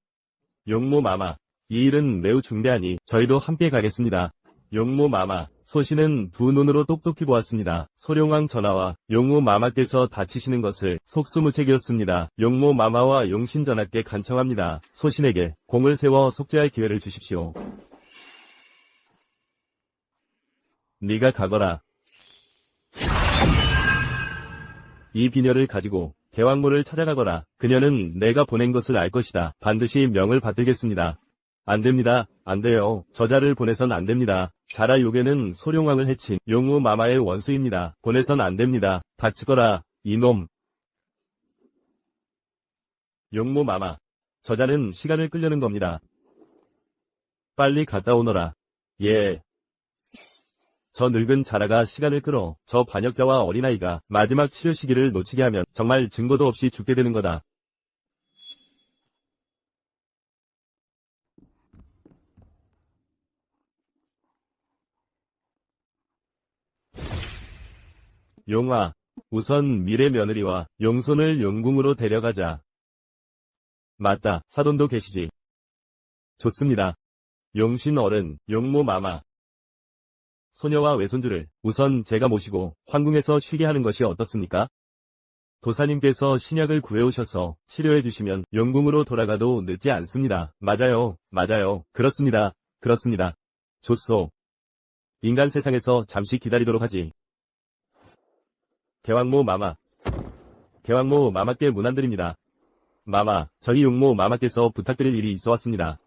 용모 마마. 이 일은 매우 중대하니 저희도 함께 가겠습니다. 용모 마마. 소신은 두 눈으로 똑똑히 보았습니다. 소룡왕 전하와 용모 마마께서 다치시는 것을 속수무책이었습니다. 용모 마마와 용신 전하께 간청합니다. 소신에게 공을 세워 속죄할 기회를 주십시오. 네가 가거라. 이 비녀를 가지고 대왕모를 찾아가거라. 그녀는 내가 보낸 것을 알 것이다. 반드시 명을 받들겠습니다. 안됩니다. 안돼요. 저자를 보내선 안됩니다. 자라 요괴는 소룡왕을 해친 용무 마마의 원수입니다. 보내선 안됩니다. 닥치거라, 이놈. 용무 마마. 저자는 시간을 끌려는 겁니다. 빨리 갔다 오너라. 예. 저 늙은 자라가 시간을 끌어 저 반역자와 어린아이가 마지막 치료 시기를 놓치게 하면 정말 증거도 없이 죽게 되는 거다. 용화, 우선 미래 며느리와 용손을 용궁으로 데려가자. 맞다, 사돈도 계시지. 좋습니다. 용신 어른, 용모 마마. 소녀와 외손주를 우선 제가 모시고 황궁에서 쉬게 하는 것이 어떻습니까? 도사님께서 신약을 구해오셔서 치료해 주시면 용궁으로 돌아가도 늦지 않습니다. 맞아요, 맞아요. 그렇습니다. 그렇습니다. 좋소. 인간 세상에서 잠시 기다리도록 하지. 대왕모 마마. 대왕모 마마께 문안드립니다. 마마, 저희 용모 마마께서 부탁드릴 일이 있어 왔습니다.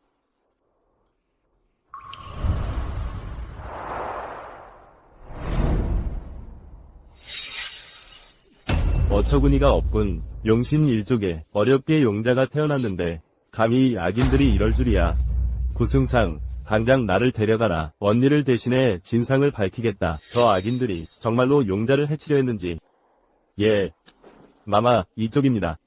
어처구니가 없군. 용신 일족에 어렵게 용자가 태어났는데 감히 악인들이 이럴 줄이야. 구승상, 당장 나를 데려가라. 언니를 대신해 진상을 밝히겠다. 저 악인들이 정말로 용자를 해치려 했는지. 예. 마마, 이쪽입니다.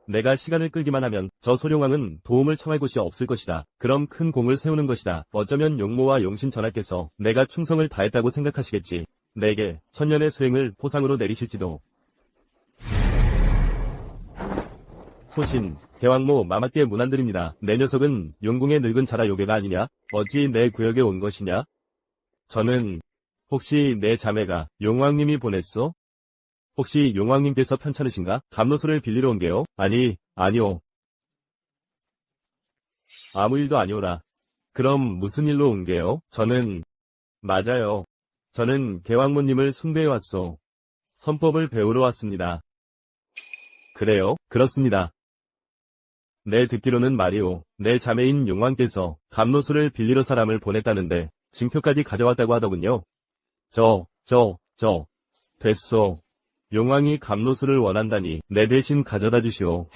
내가 시간을 끌기만 하면 저 소룡왕은 도움을 청할 곳이 없을 것이다. 그럼 큰 공을 세우는 것이다. 어쩌면 용모와 용신 전하께서 내가 충성을 다했다고 생각하시겠지. 내게 천년의 수행을 포상으로 내리실지도. 소신, 대왕모 마마께 문안드립니다. 내 녀석은 용궁의 늙은 자라 요괴가 아니냐? 어찌 내 구역에 온 것이냐? 저는 혹시 내 자매가 용왕님이 보냈소? 혹시 용왕님께서 편찮으신가? 감로소를 빌리러 온 게요? 아니요. 아무 일도 아니오라. 그럼 무슨 일로 온 게요? 맞아요. 저는 대왕모님을 숭배해 왔소. 선법을 배우러 왔습니다. 그래요? 그렇습니다. 내 듣기로는 말이오. 내 자매인 용왕께서 감로소를 빌리러 사람을 보냈다는데 징표까지 가져왔다고 하더군요. 됐소. 용왕이 감로소를 원한다니 내 대신 가져다 주시오.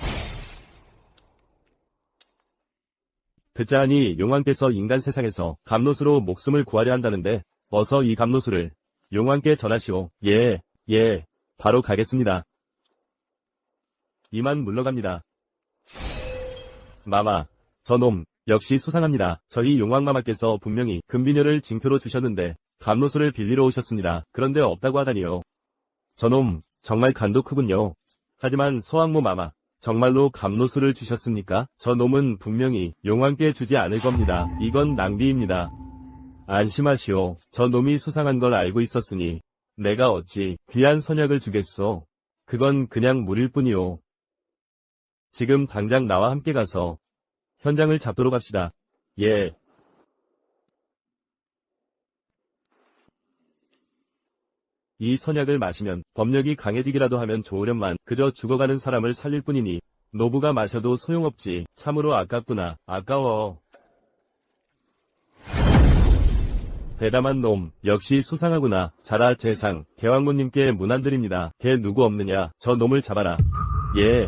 듣자 하니 용왕께서 인간 세상에서 감로소로 목숨을 구하려 한다는데 어서 이 감로소를 용왕께 전하시오. 예, 바로 가겠습니다. 이만 물러갑니다. 마마, 저놈 역시 수상합니다. 저희 용왕마마께서 분명히 금비녀를 징표로 주셨는데 감로소를 빌리러 오셨습니다. 그런데 없다고 하다니요. 저놈 정말 간도 크군요. 하지만 서왕모 마마, 정말로 감로소를 주셨습니까? 저놈은 분명히 용왕께 주지 않을 겁니다. 이건 낭비입니다. 안심하시오. 저놈이 수상한 걸 알고 있었으니 내가 어찌 귀한 선약을 주겠소. 그건 그냥 물일 뿐이오. 지금 당장 나와 함께 가서 현장을 잡도록 합시다. 예. 이 선약을 마시면 법력이 강해지기라도 하면 좋으련만 그저 죽어가는 사람을 살릴 뿐이니 노부가 마셔도 소용없지. 참으로 아깝구나. 아까워. 대담한 놈, 역시 수상하구나. 자라 재상, 대왕모님께 문안드립니다. 걔 누구 없느냐? 저 놈을 잡아라. 예.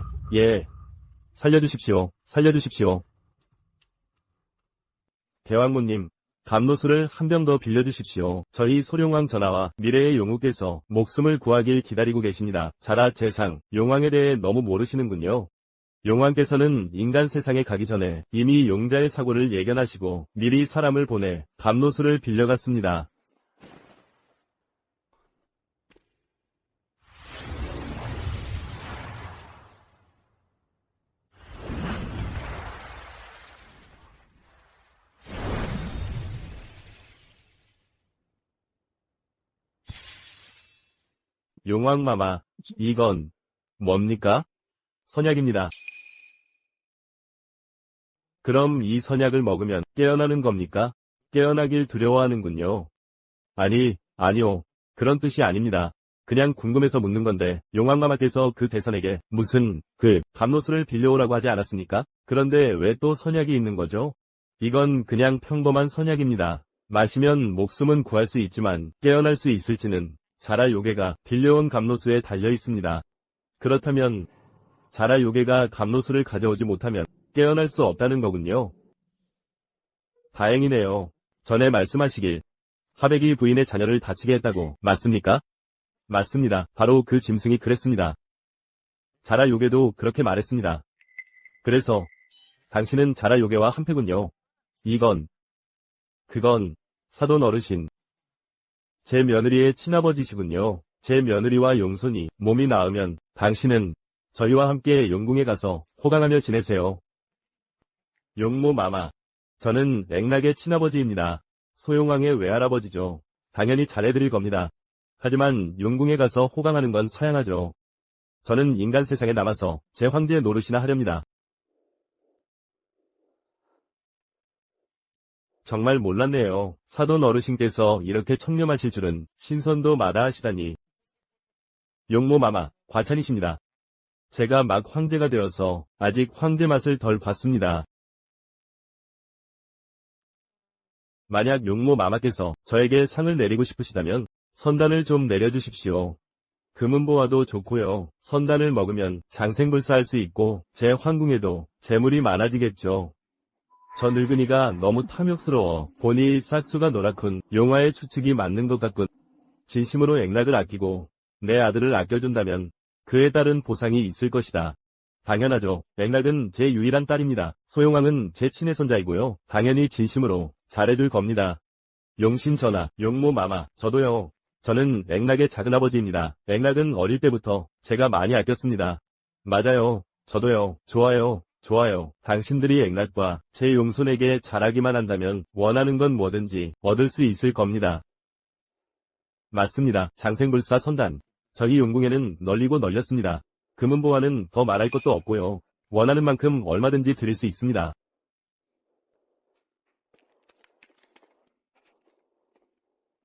살려주십시오. 살려주십시오. 대왕모님, 감로수를 한 병 더 빌려주십시오. 저희 소룡왕 전하와 미래의 용우께서 목숨을 구하길 기다리고 계십니다. 자라 재상, 용왕에 대해 너무 모르시는군요. 용왕께서는 인간 세상에 가기 전에 이미 용자의 사고를 예견하시고 미리 사람을 보내 감로수를 빌려갔습니다. 용왕마마, 이건 뭡니까? 선약입니다. 그럼 이 선약을 먹으면 깨어나는 겁니까? 깨어나길 두려워하는군요. 아니요. 그런 뜻이 아닙니다. 그냥 궁금해서 묻는 건데 용왕마마께서 그 대선에게 무슨 감로수를 빌려오라고 하지 않았습니까? 그런데 왜 또 선약이 있는 거죠? 이건 그냥 평범한 선약입니다. 마시면 목숨은 구할 수 있지만 깨어날 수 있을지는 자라 요괴가 빌려온 감로수에 달려 있습니다. 그렇다면 자라 요괴가 감로수를 가져오지 못하면 깨어날 수 없다는 거군요. 다행이네요. 전에 말씀하시길 하백이 부인의 자녀를 다치게 했다고 맞습니까? 맞습니다. 바로 그 짐승이 그랬습니다. 자라 요괴도 그렇게 말했습니다. 그래서 당신은 자라 요괴와 한패군요. 그건 사돈 어르신. 제 며느리의 친아버지시군요. 제 며느리와 용손이 몸이 나으면 당신은 저희와 함께 용궁에 가서 호강하며 지내세요. 용모마마. 저는 액락의 친아버지입니다. 소용왕의 외할아버지죠. 당연히 잘해드릴 겁니다. 하지만 용궁에 가서 호강하는 건 사양하죠. 저는 인간 세상에 남아서 제 황제 노릇이나 하렵니다. 정말 몰랐네요. 사돈 어르신께서 이렇게 청렴하실 줄은 신선도 마다하시다니. 용모마마, 과찬이십니다. 제가 막 황제가 되어서 아직 황제 맛을 덜 봤습니다. 만약 용모마마께서 저에게 상을 내리고 싶으시다면 선단을 좀 내려주십시오. 금은보화도 좋고요. 선단을 먹으면 장생불사할 수 있고 제 황궁에도 재물이 많아지겠죠. 저 늙은이가 너무 탐욕스러워 보니 싹수가 노랗군. 용화의 추측이 맞는 것 같군. 진심으로 액락을 아끼고 내 아들을 아껴준다면 그에 따른 보상이 있을 것이다. 당연하죠. 액락은 제 유일한 딸입니다. 소용왕은 제 친의 손자이고요. 당연히 진심으로 잘해줄 겁니다. 용신 전하, 용모마마, 저도요. 저는 액락의 작은아버지입니다. 액락은 어릴 때부터 제가 많이 아꼈습니다. 맞아요. 저도요. 좋아요. 당신들이 액락과 제 용손에게 잘하기만 한다면 원하는 건 뭐든지 얻을 수 있을 겁니다. 맞습니다. 장생불사 선단. 저희 용궁에는 널리고 널렸습니다. 금은보화는 더 말할 것도 없고요. 원하는 만큼 얼마든지 드릴 수 있습니다.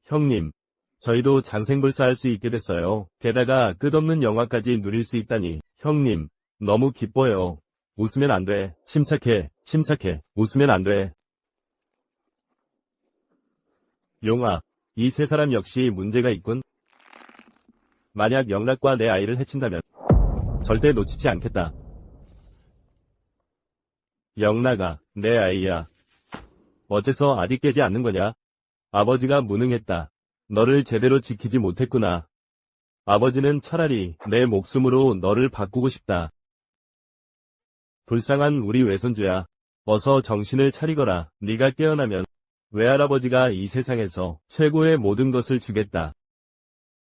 형님, 저희도 장생불사할 수 있게 됐어요. 게다가 끝없는 영화까지 누릴 수 있다니. 형님, 너무 기뻐요. 웃으면 안 돼. 침착해. 웃으면 안 돼. 용아, 이 세 사람 역시 문제가 있군. 만약 영락과 내 아이를 해친다면 절대 놓치지 않겠다. 영락아, 내 아이야. 어째서 아직 깨지 않는 거냐? 아버지가 무능했다. 너를 제대로 지키지 못했구나. 아버지는 차라리 내 목숨으로 너를 바꾸고 싶다. 불쌍한 우리 외손주야. 어서 정신을 차리거라. 네가 깨어나면 외할아버지가 이 세상에서 최고의 모든 것을 주겠다.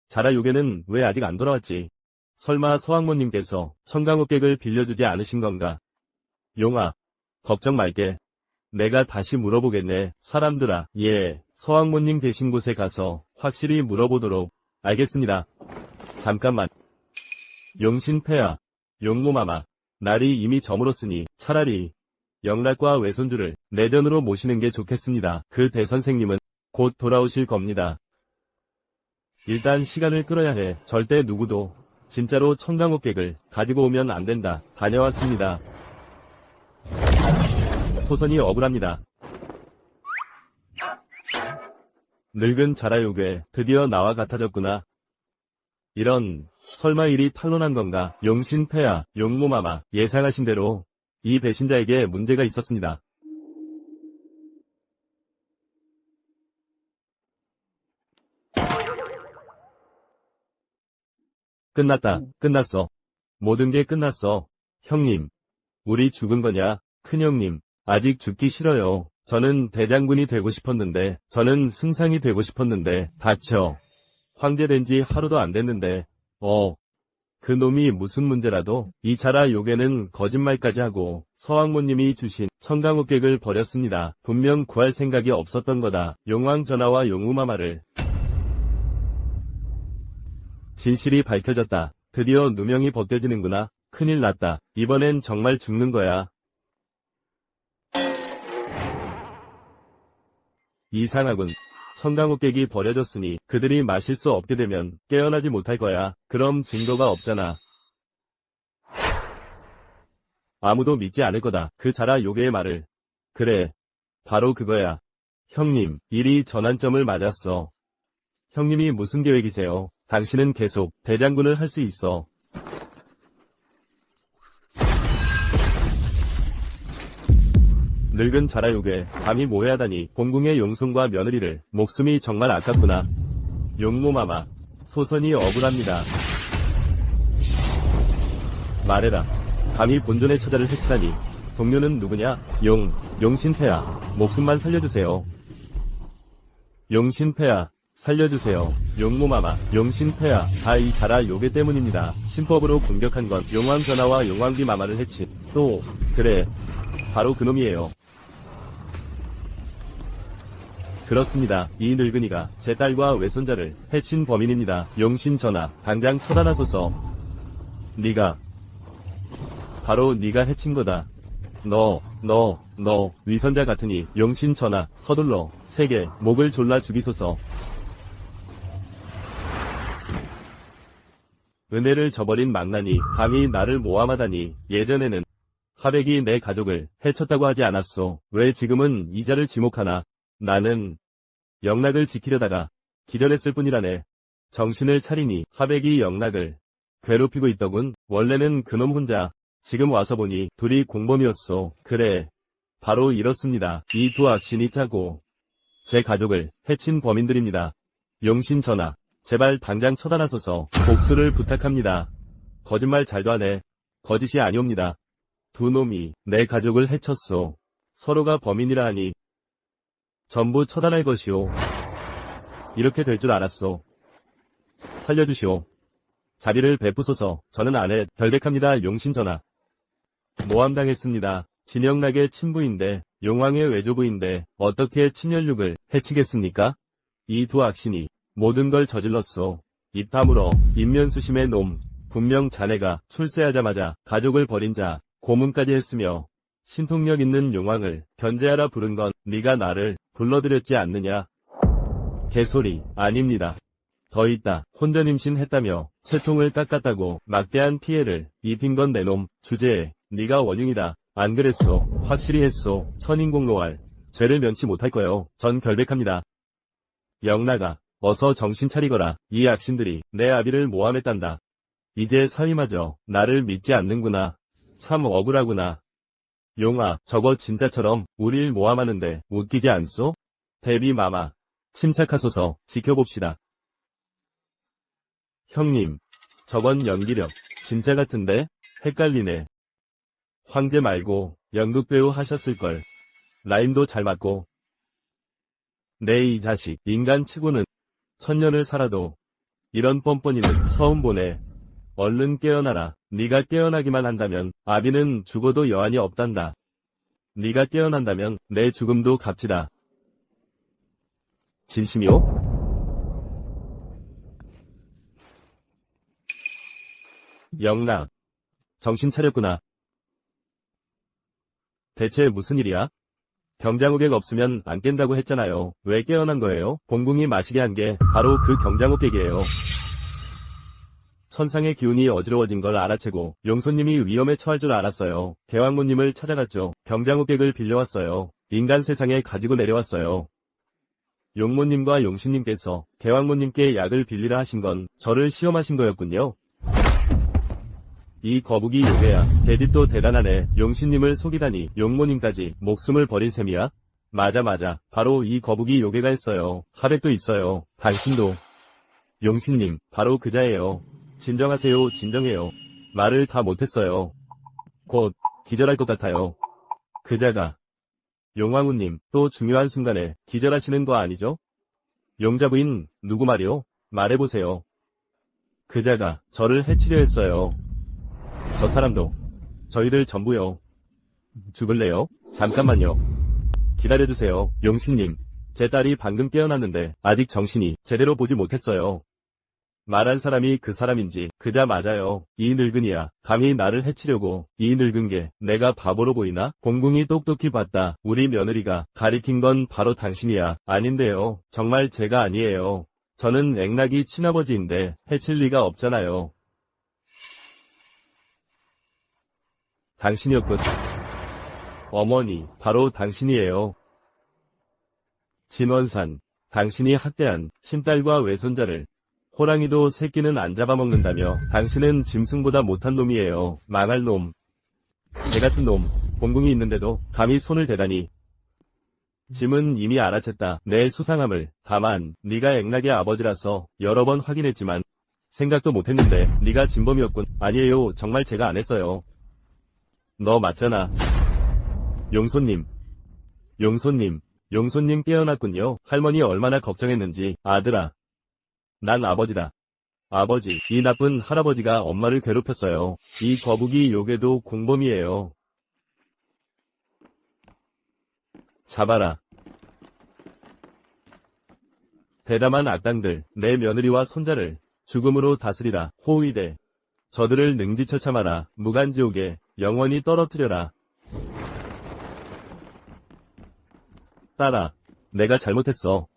자라 요괴는 왜 아직 안 돌아왔지? 설마 서왕모님께서 청강호객을 빌려주지 않으신 건가? 용아, 걱정 말게. 내가 다시 물어보겠네. 사람들아, 서왕모님 계신 곳에 가서 확실히 물어보도록. 알겠습니다. 잠깐만. 용신폐하, 용모마마, 날이 이미 저물었으니 차라리 영락과 외손주를 내전으로 모시는 게 좋겠습니다. 그 대선생님은 곧 돌아오실 겁니다. 일단 시간을 끌어야 해. 절대 누구도 진짜로 청강호객을 가지고 오면 안 된다. 다녀왔습니다. 소선이 억울합니다. 늙은 자라요괴 드디어 나와 같아졌구나. 이런, 설마 일이 탄로난 건가? 용신폐하, 용모마마, 예상하신 대로 이 배신자에게 문제가 있었습니다. 끝났다. 끝났어. 모든 게 끝났어. 형님. 우리 죽은 거냐? 큰형님. 아직 죽기 싫어요. 저는 대장군이 되고 싶었는데, 저는 승상이 되고 싶었는데, 닥쳐. 황제 된 지 하루도 안 됐는데, 그 놈이 무슨 문제라도 이 자라 요괴는 거짓말까지 하고 서왕모님이 주신 청강호객을 버렸습니다. 분명 구할 생각이 없었던 거다. 용왕 전하와 용우마마를. 진실이 밝혀졌다. 드디어 누명이 벗겨지는구나. 큰일 났다. 이번엔 정말 죽는 거야. 이상하군. 청강호객이 버려졌으니 그들이 마실 수 없게 되면 깨어나지 못할 거야. 그럼 증거가 없잖아. 아무도 믿지 않을 거다. 그 자라 요괴의 말을. 그래. 바로 그거야. 형님, 일이 전환점을 맞았어. 형님이 무슨 계획이세요? 당신은 계속 대장군을 할 수 있어. 늙은 자라요괴, 감히 모해하다니. 공궁의 용손과 며느리를. 목숨이 정말 아깝구나. 용모마마, 소선이 억울합니다. 말해라. 감히 본전의 처자를 해치다니. 동료는 누구냐? 용신패야. 목숨만 살려주세요. 용신패야. 살려주세요. 용모마마, 용신패야. 다 이 자라 요괴 때문입니다. 신법으로 공격한 건 용왕 전하와 용왕비 마마를 해친. 그래. 바로 그놈이에요. 그렇습니다. 이 늙은이가 제 딸과 외손자를 해친 범인입니다. 용신 전하, 당장 처단하소서. 네가 바로 네가 해친 거다. 너 위선자 같으니 용신 전하, 서둘러 세계 목을 졸라 죽이소서. 은혜를 저버린 망나니 감히 나를 모함하다니. 예전에는 하백이 내 가족을 해쳤다고 하지 않았소. 왜 지금은 이자를 지목하나. 나는 영락을 지키려다가 기절했을 뿐이라네. 정신을 차리니 하백이 영락을 괴롭히고 있더군. 원래는 그놈 혼자. 지금 와서 보니 둘이 공범이었소. 그래. 바로 이렇습니다. 이 두 악신이 짜고 제 가족을 해친 범인들입니다. 용신 전하, 제발 당장 처단하소서. 복수를 부탁합니다. 거짓말 잘도 하네. 거짓이 아니옵니다. 두 놈이 내 가족을 해쳤소. 서로가 범인이라 하니 전부 처단할 것이오. 이렇게 될 줄 알았소. 살려주시오. 자비를 베푸소서. 저는 아내 결백합니다. 용신전하. 모함당했습니다. 진영락의 친부인데 용왕의 외조부인데 어떻게 친혈육을 해치겠습니까? 이 두 악신이 모든 걸 저질렀소. 입 다물어. 인면수심의 놈. 분명 자네가 출세하자마자 가족을 버린 자 고문까지 했으며 신통력 있는 용왕을 견제하라 부른 건 네가 나를 불러들였지 않느냐. 개소리. 아닙니다. 더 있다. 혼전 임신했다며 채통을 깎았다고 막대한 피해를 입힌 건 내놈. 주제에 네가 원흉이다. 안 그랬소. 확실히 했소. 천인공노할 죄를 면치 못할 거요. 전 결백합니다. 영락아, 어서 정신 차리거라. 이 악신들이 내 아비를 모함했단다. 이제 사위마저 나를 믿지 않는구나. 참 억울하구나. 용아, 저거 진짜처럼 우릴 모함하는데 웃기지 않소? 대비 마마, 침착하소서. 지켜봅시다. 형님, 저건 연기력 진짜 같은데? 헷갈리네. 황제 말고 연극배우 하셨을걸. 라임도 잘 맞고. 내 이 자식, 인간 치고는 천년을 살아도 이런 뻔뻔이는 처음 보네. 얼른 깨어나라. 네가 깨어나기만 한다면 아비는 죽어도 여한이 없단다. 네가 깨어난다면 내 죽음도 값지다. 진심이오? 영락, 정신 차렸구나. 대체 무슨 일이야? 경장호객 없으면 안 깬다고 했잖아요. 왜 깨어난 거예요? 공궁이 마시게 한 게 바로 그 경장호객이에요. 천상의 기운이 어지러워진 걸 알아채고 용손님이 위험에 처할 줄 알았어요. 개왕모님을 찾아갔죠. 경장호객을 빌려왔어요. 인간 세상에 가지고 내려왔어요. 용모님과 용신님께서 개왕모님께 약을 빌리라 하신 건 저를 시험하신 거였군요. 이 거북이 요괴야. 계집도 대단하네. 용신님을 속이다니. 용모님까지 목숨을 버릴 셈이야? 맞아. 바로 이 거북이 요괴가 했어요. 하백도 있어요. 당신도. 용신님, 바로 그자예요. 진정하세요. 진정해요. 말을 다 못했어요. 곧 기절할 것 같아요. 그자가. 용왕우님, 또 중요한 순간에 기절하시는 거 아니죠? 용자부인 누구 말이요? 말해보세요. 그자가 저를 해치려 했어요. 저 사람도. 저희들 전부요. 죽을래요? 잠깐만요. 기다려주세요. 용신님, 제 딸이 방금 깨어났는데 아직 정신이 제대로 보지 못했어요. 말한 사람이 그 사람인지. 그자 맞아요. 이 늙은이야. 감히 나를 해치려고. 이 늙은 게 내가 바보로 보이나? 공궁이 똑똑히 봤다. 우리 며느리가 가리킨 건 바로 당신이야. 아닌데요. 정말 제가 아니에요. 저는 액락이 친아버지인데 해칠 리가 없잖아요. 당신이었군. 어머니, 바로 당신이에요. 진원산, 당신이 학대한 친딸과 외손자를 호랑이도 새끼는 안 잡아먹는다며 당신은 짐승보다 못한 놈이에요. 망할 놈. 개같은 놈. 공궁이 있는데도 감히 손을 대다니. 짐은 이미 알아챘다. 내 수상함을. 다만 네가 액락의 아버지라서 여러 번 확인했지만 생각도 못했는데 네가 진범이었군. 아니에요. 정말 제가 안 했어요. 너 맞잖아. 용손님. 용손님 깨어났군요. 할머니 얼마나 걱정했는지. 아들아. 난 아버지다. 아버지, 이 나쁜 할아버지가 엄마를 괴롭혔어요. 이 거북이 요괴도 공범이에요. 잡아라. 대담한 악당들, 내 며느리와 손자를 죽음으로 다스리라. 호위대. 저들을 능지처참하라. 무간지옥에 영원히 떨어뜨려라. 딸아, 내가 잘못했어.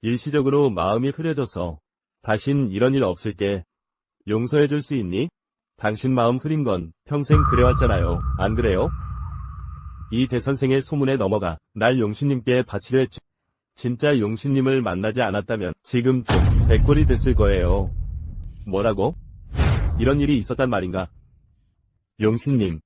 일시적으로 마음이 흐려져서 다신 이런 일 없을게. 용서해줄 수 있니? 당신 마음 흐린 건 평생 그래왔잖아요. 안 그래요? 이 대선생의 소문에 넘어가 날 용신님께 바치려 했죠. 진짜 용신님을 만나지 않았다면 지금쯤 백골이 됐을 거예요. 뭐라고? 이런 일이 있었단 말인가? 용신님.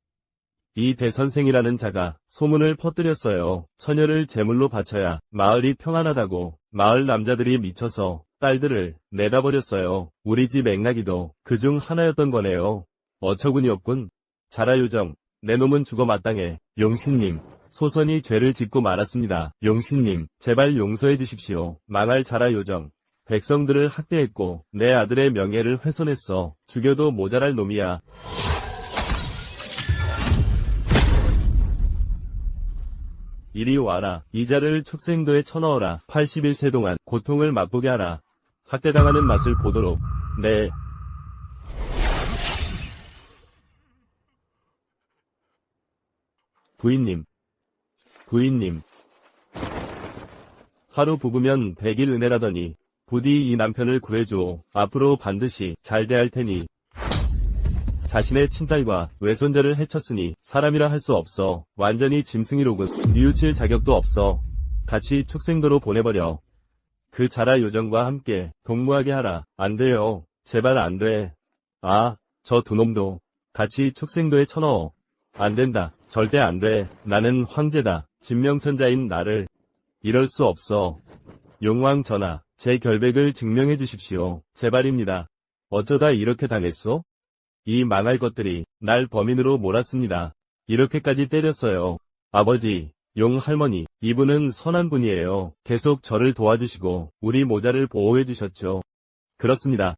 이 대선생이라는 자가 소문을 퍼뜨렸어요. 처녀를 제물로 바쳐야 마을이 평안하다고. 마을 남자들이 미쳐서 딸들을 내다버렸어요. 우리 집 액락이도 그중 하나였던 거네요. 어처구니 없군. 자라요정, 내 놈은 죽어 마땅해. 용신님, 소선이 죄를 짓고 말았습니다. 용신님, 제발 용서해 주십시오. 망할 자라요정. 백성들을 학대했고 내 아들의 명예를 훼손했어. 죽여도 모자랄 놈이야. 이리 와라. 이자를 축생도에 쳐넣어라. 81세 동안 고통을 맛보게 하라. 학대당하는 맛을 보도록. 네. 부인님. 하루 부부면 100일 은혜라더니 부디 이 남편을 구해줘. 앞으로 반드시 잘 대할 테니. 자신의 친딸과 외손자를 해쳤으니 사람이라 할 수 없어. 완전히 짐승이로군. 뉘우칠 자격도 없어. 같이 축생도로 보내버려. 그 자라 요정과 함께 동무하게 하라. 안 돼요. 제발 안 돼. 아, 저 두 놈도 같이 축생도에 쳐넣어. 안 된다. 절대 안 돼. 나는 황제다. 진명천자인 나를. 이럴 수 없어. 용왕 전하, 제 결백을 증명해 주십시오. 제발입니다. 어쩌다 이렇게 당했소? 이 망할 것들이 날 범인으로 몰았습니다. 이렇게까지 때렸어요. 아버지, 용 할머니, 이분은 선한 분이에요. 계속 저를 도와주시고 우리 모자를 보호해 주셨죠. 그렇습니다.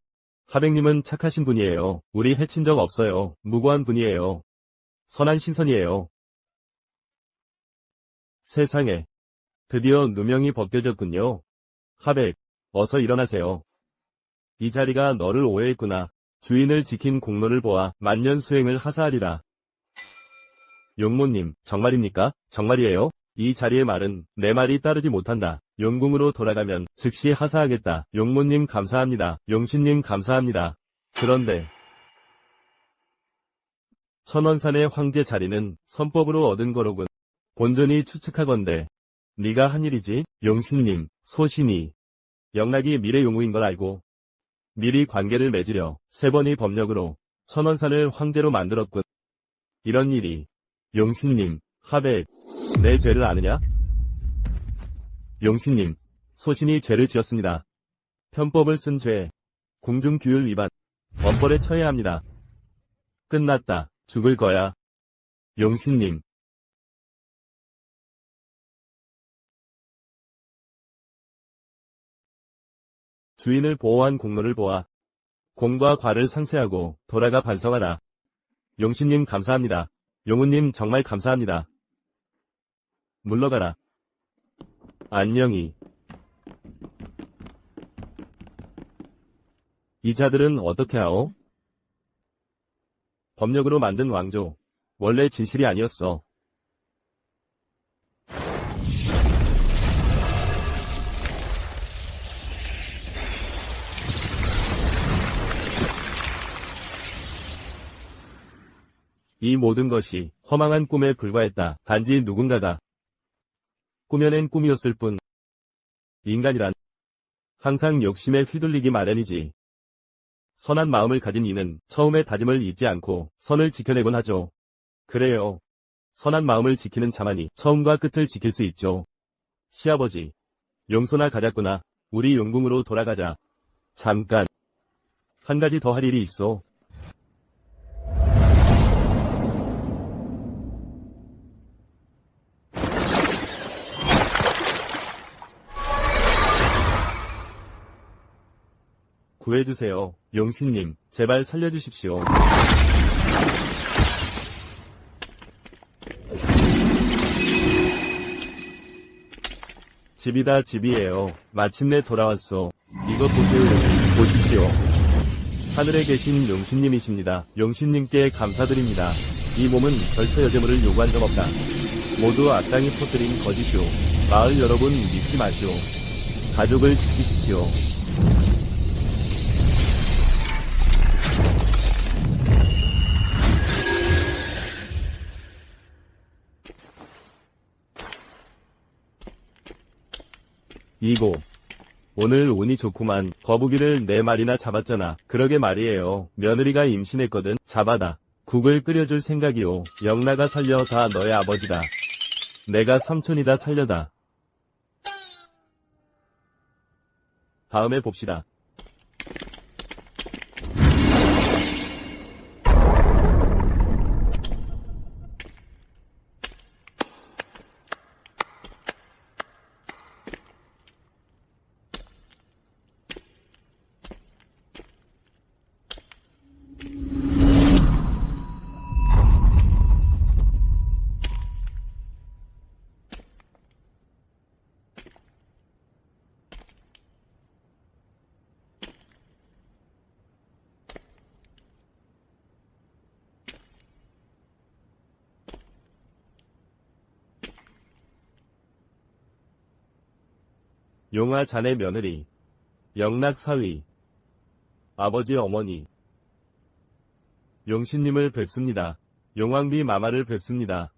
하백님은 착하신 분이에요. 우리 해친 적 없어요. 무고한 분이에요. 선한 신선이에요. 세상에. 드디어 누명이 벗겨졌군요. 하백, 어서 일어나세요. 이 자리가 너를 오해했구나. 주인을 지킨 공로를 보아 만년수행을 하사하리라. 용모님, 정말입니까? 정말이에요? 이 자리의 말은 내 말이 따르지 못한다. 용궁으로 돌아가면 즉시 하사하겠다. 용모님 감사합니다. 용신님 감사합니다. 그런데 천원산의 황제 자리는 선법으로 얻은 거로군. 본전이 추측하건대 네가 한 일이지? 용신님, 소신이 영락이 미래 용우인 걸 알고 미리 관계를 맺으려 3번의 법력으로 천원산을 황제로 만들었군. 이런 일이. 용신님, 하백, 내 죄를 아느냐? 용신님, 소신이 죄를 지었습니다. 편법을 쓴 죄, 궁중규율 위반, 원벌에 처해야 합니다. 끝났다. 죽을 거야. 용신님. 주인을 보호한 공로를 보아 공과 과를 상세하고 돌아가 반성하라. 용신님 감사합니다. 용우님 정말 감사합니다. 물러가라. 안녕히. 이 자들은 어떻게 하오? 법력으로 만든 왕조. 원래 진실이 아니었어. 이 모든 것이 허망한 꿈에 불과했다. 단지 누군가가 꾸며낸 꿈이었을 뿐. 인간이란 항상 욕심에 휘둘리기 마련이지. 선한 마음을 가진 이는 처음의 다짐을 잊지 않고 선을 지켜내곤 하죠. 그래요. 선한 마음을 지키는 자만이 처음과 끝을 지킬 수 있죠. 시아버지, 용소나 가자꾸나. 우리 용궁으로 돌아가자. 잠깐. 한 가지 더 할 일이 있어. 구해주세요. 용신님, 제발 살려주십시오. 집이다 집이에요. 마침내 돌아왔소. 이거 보세요. 보십시오. 하늘에 계신 용신님이십니다. 용신님께 감사드립니다. 이 몸은 절처 여재물을 요구한 적 없다. 모두 악당이 퍼뜨린 거짓이오. 마을 여러분 믿지 마시오. 가족을 지키십시오. 이고. 오늘 운이 좋구만. 거북이를 4마리나 잡았잖아. 그러게 말이에요. 며느리가 임신했거든. 잡아다. 국을 끓여줄 생각이오. 영나가 살려 다 너의 아버지다. 내가 삼촌이다 살려다. 다음에 봅시다. 용화 자네 며느리, 영락 사위, 아버지 어머니, 용신님을 뵙습니다. 용왕비 마마를 뵙습니다.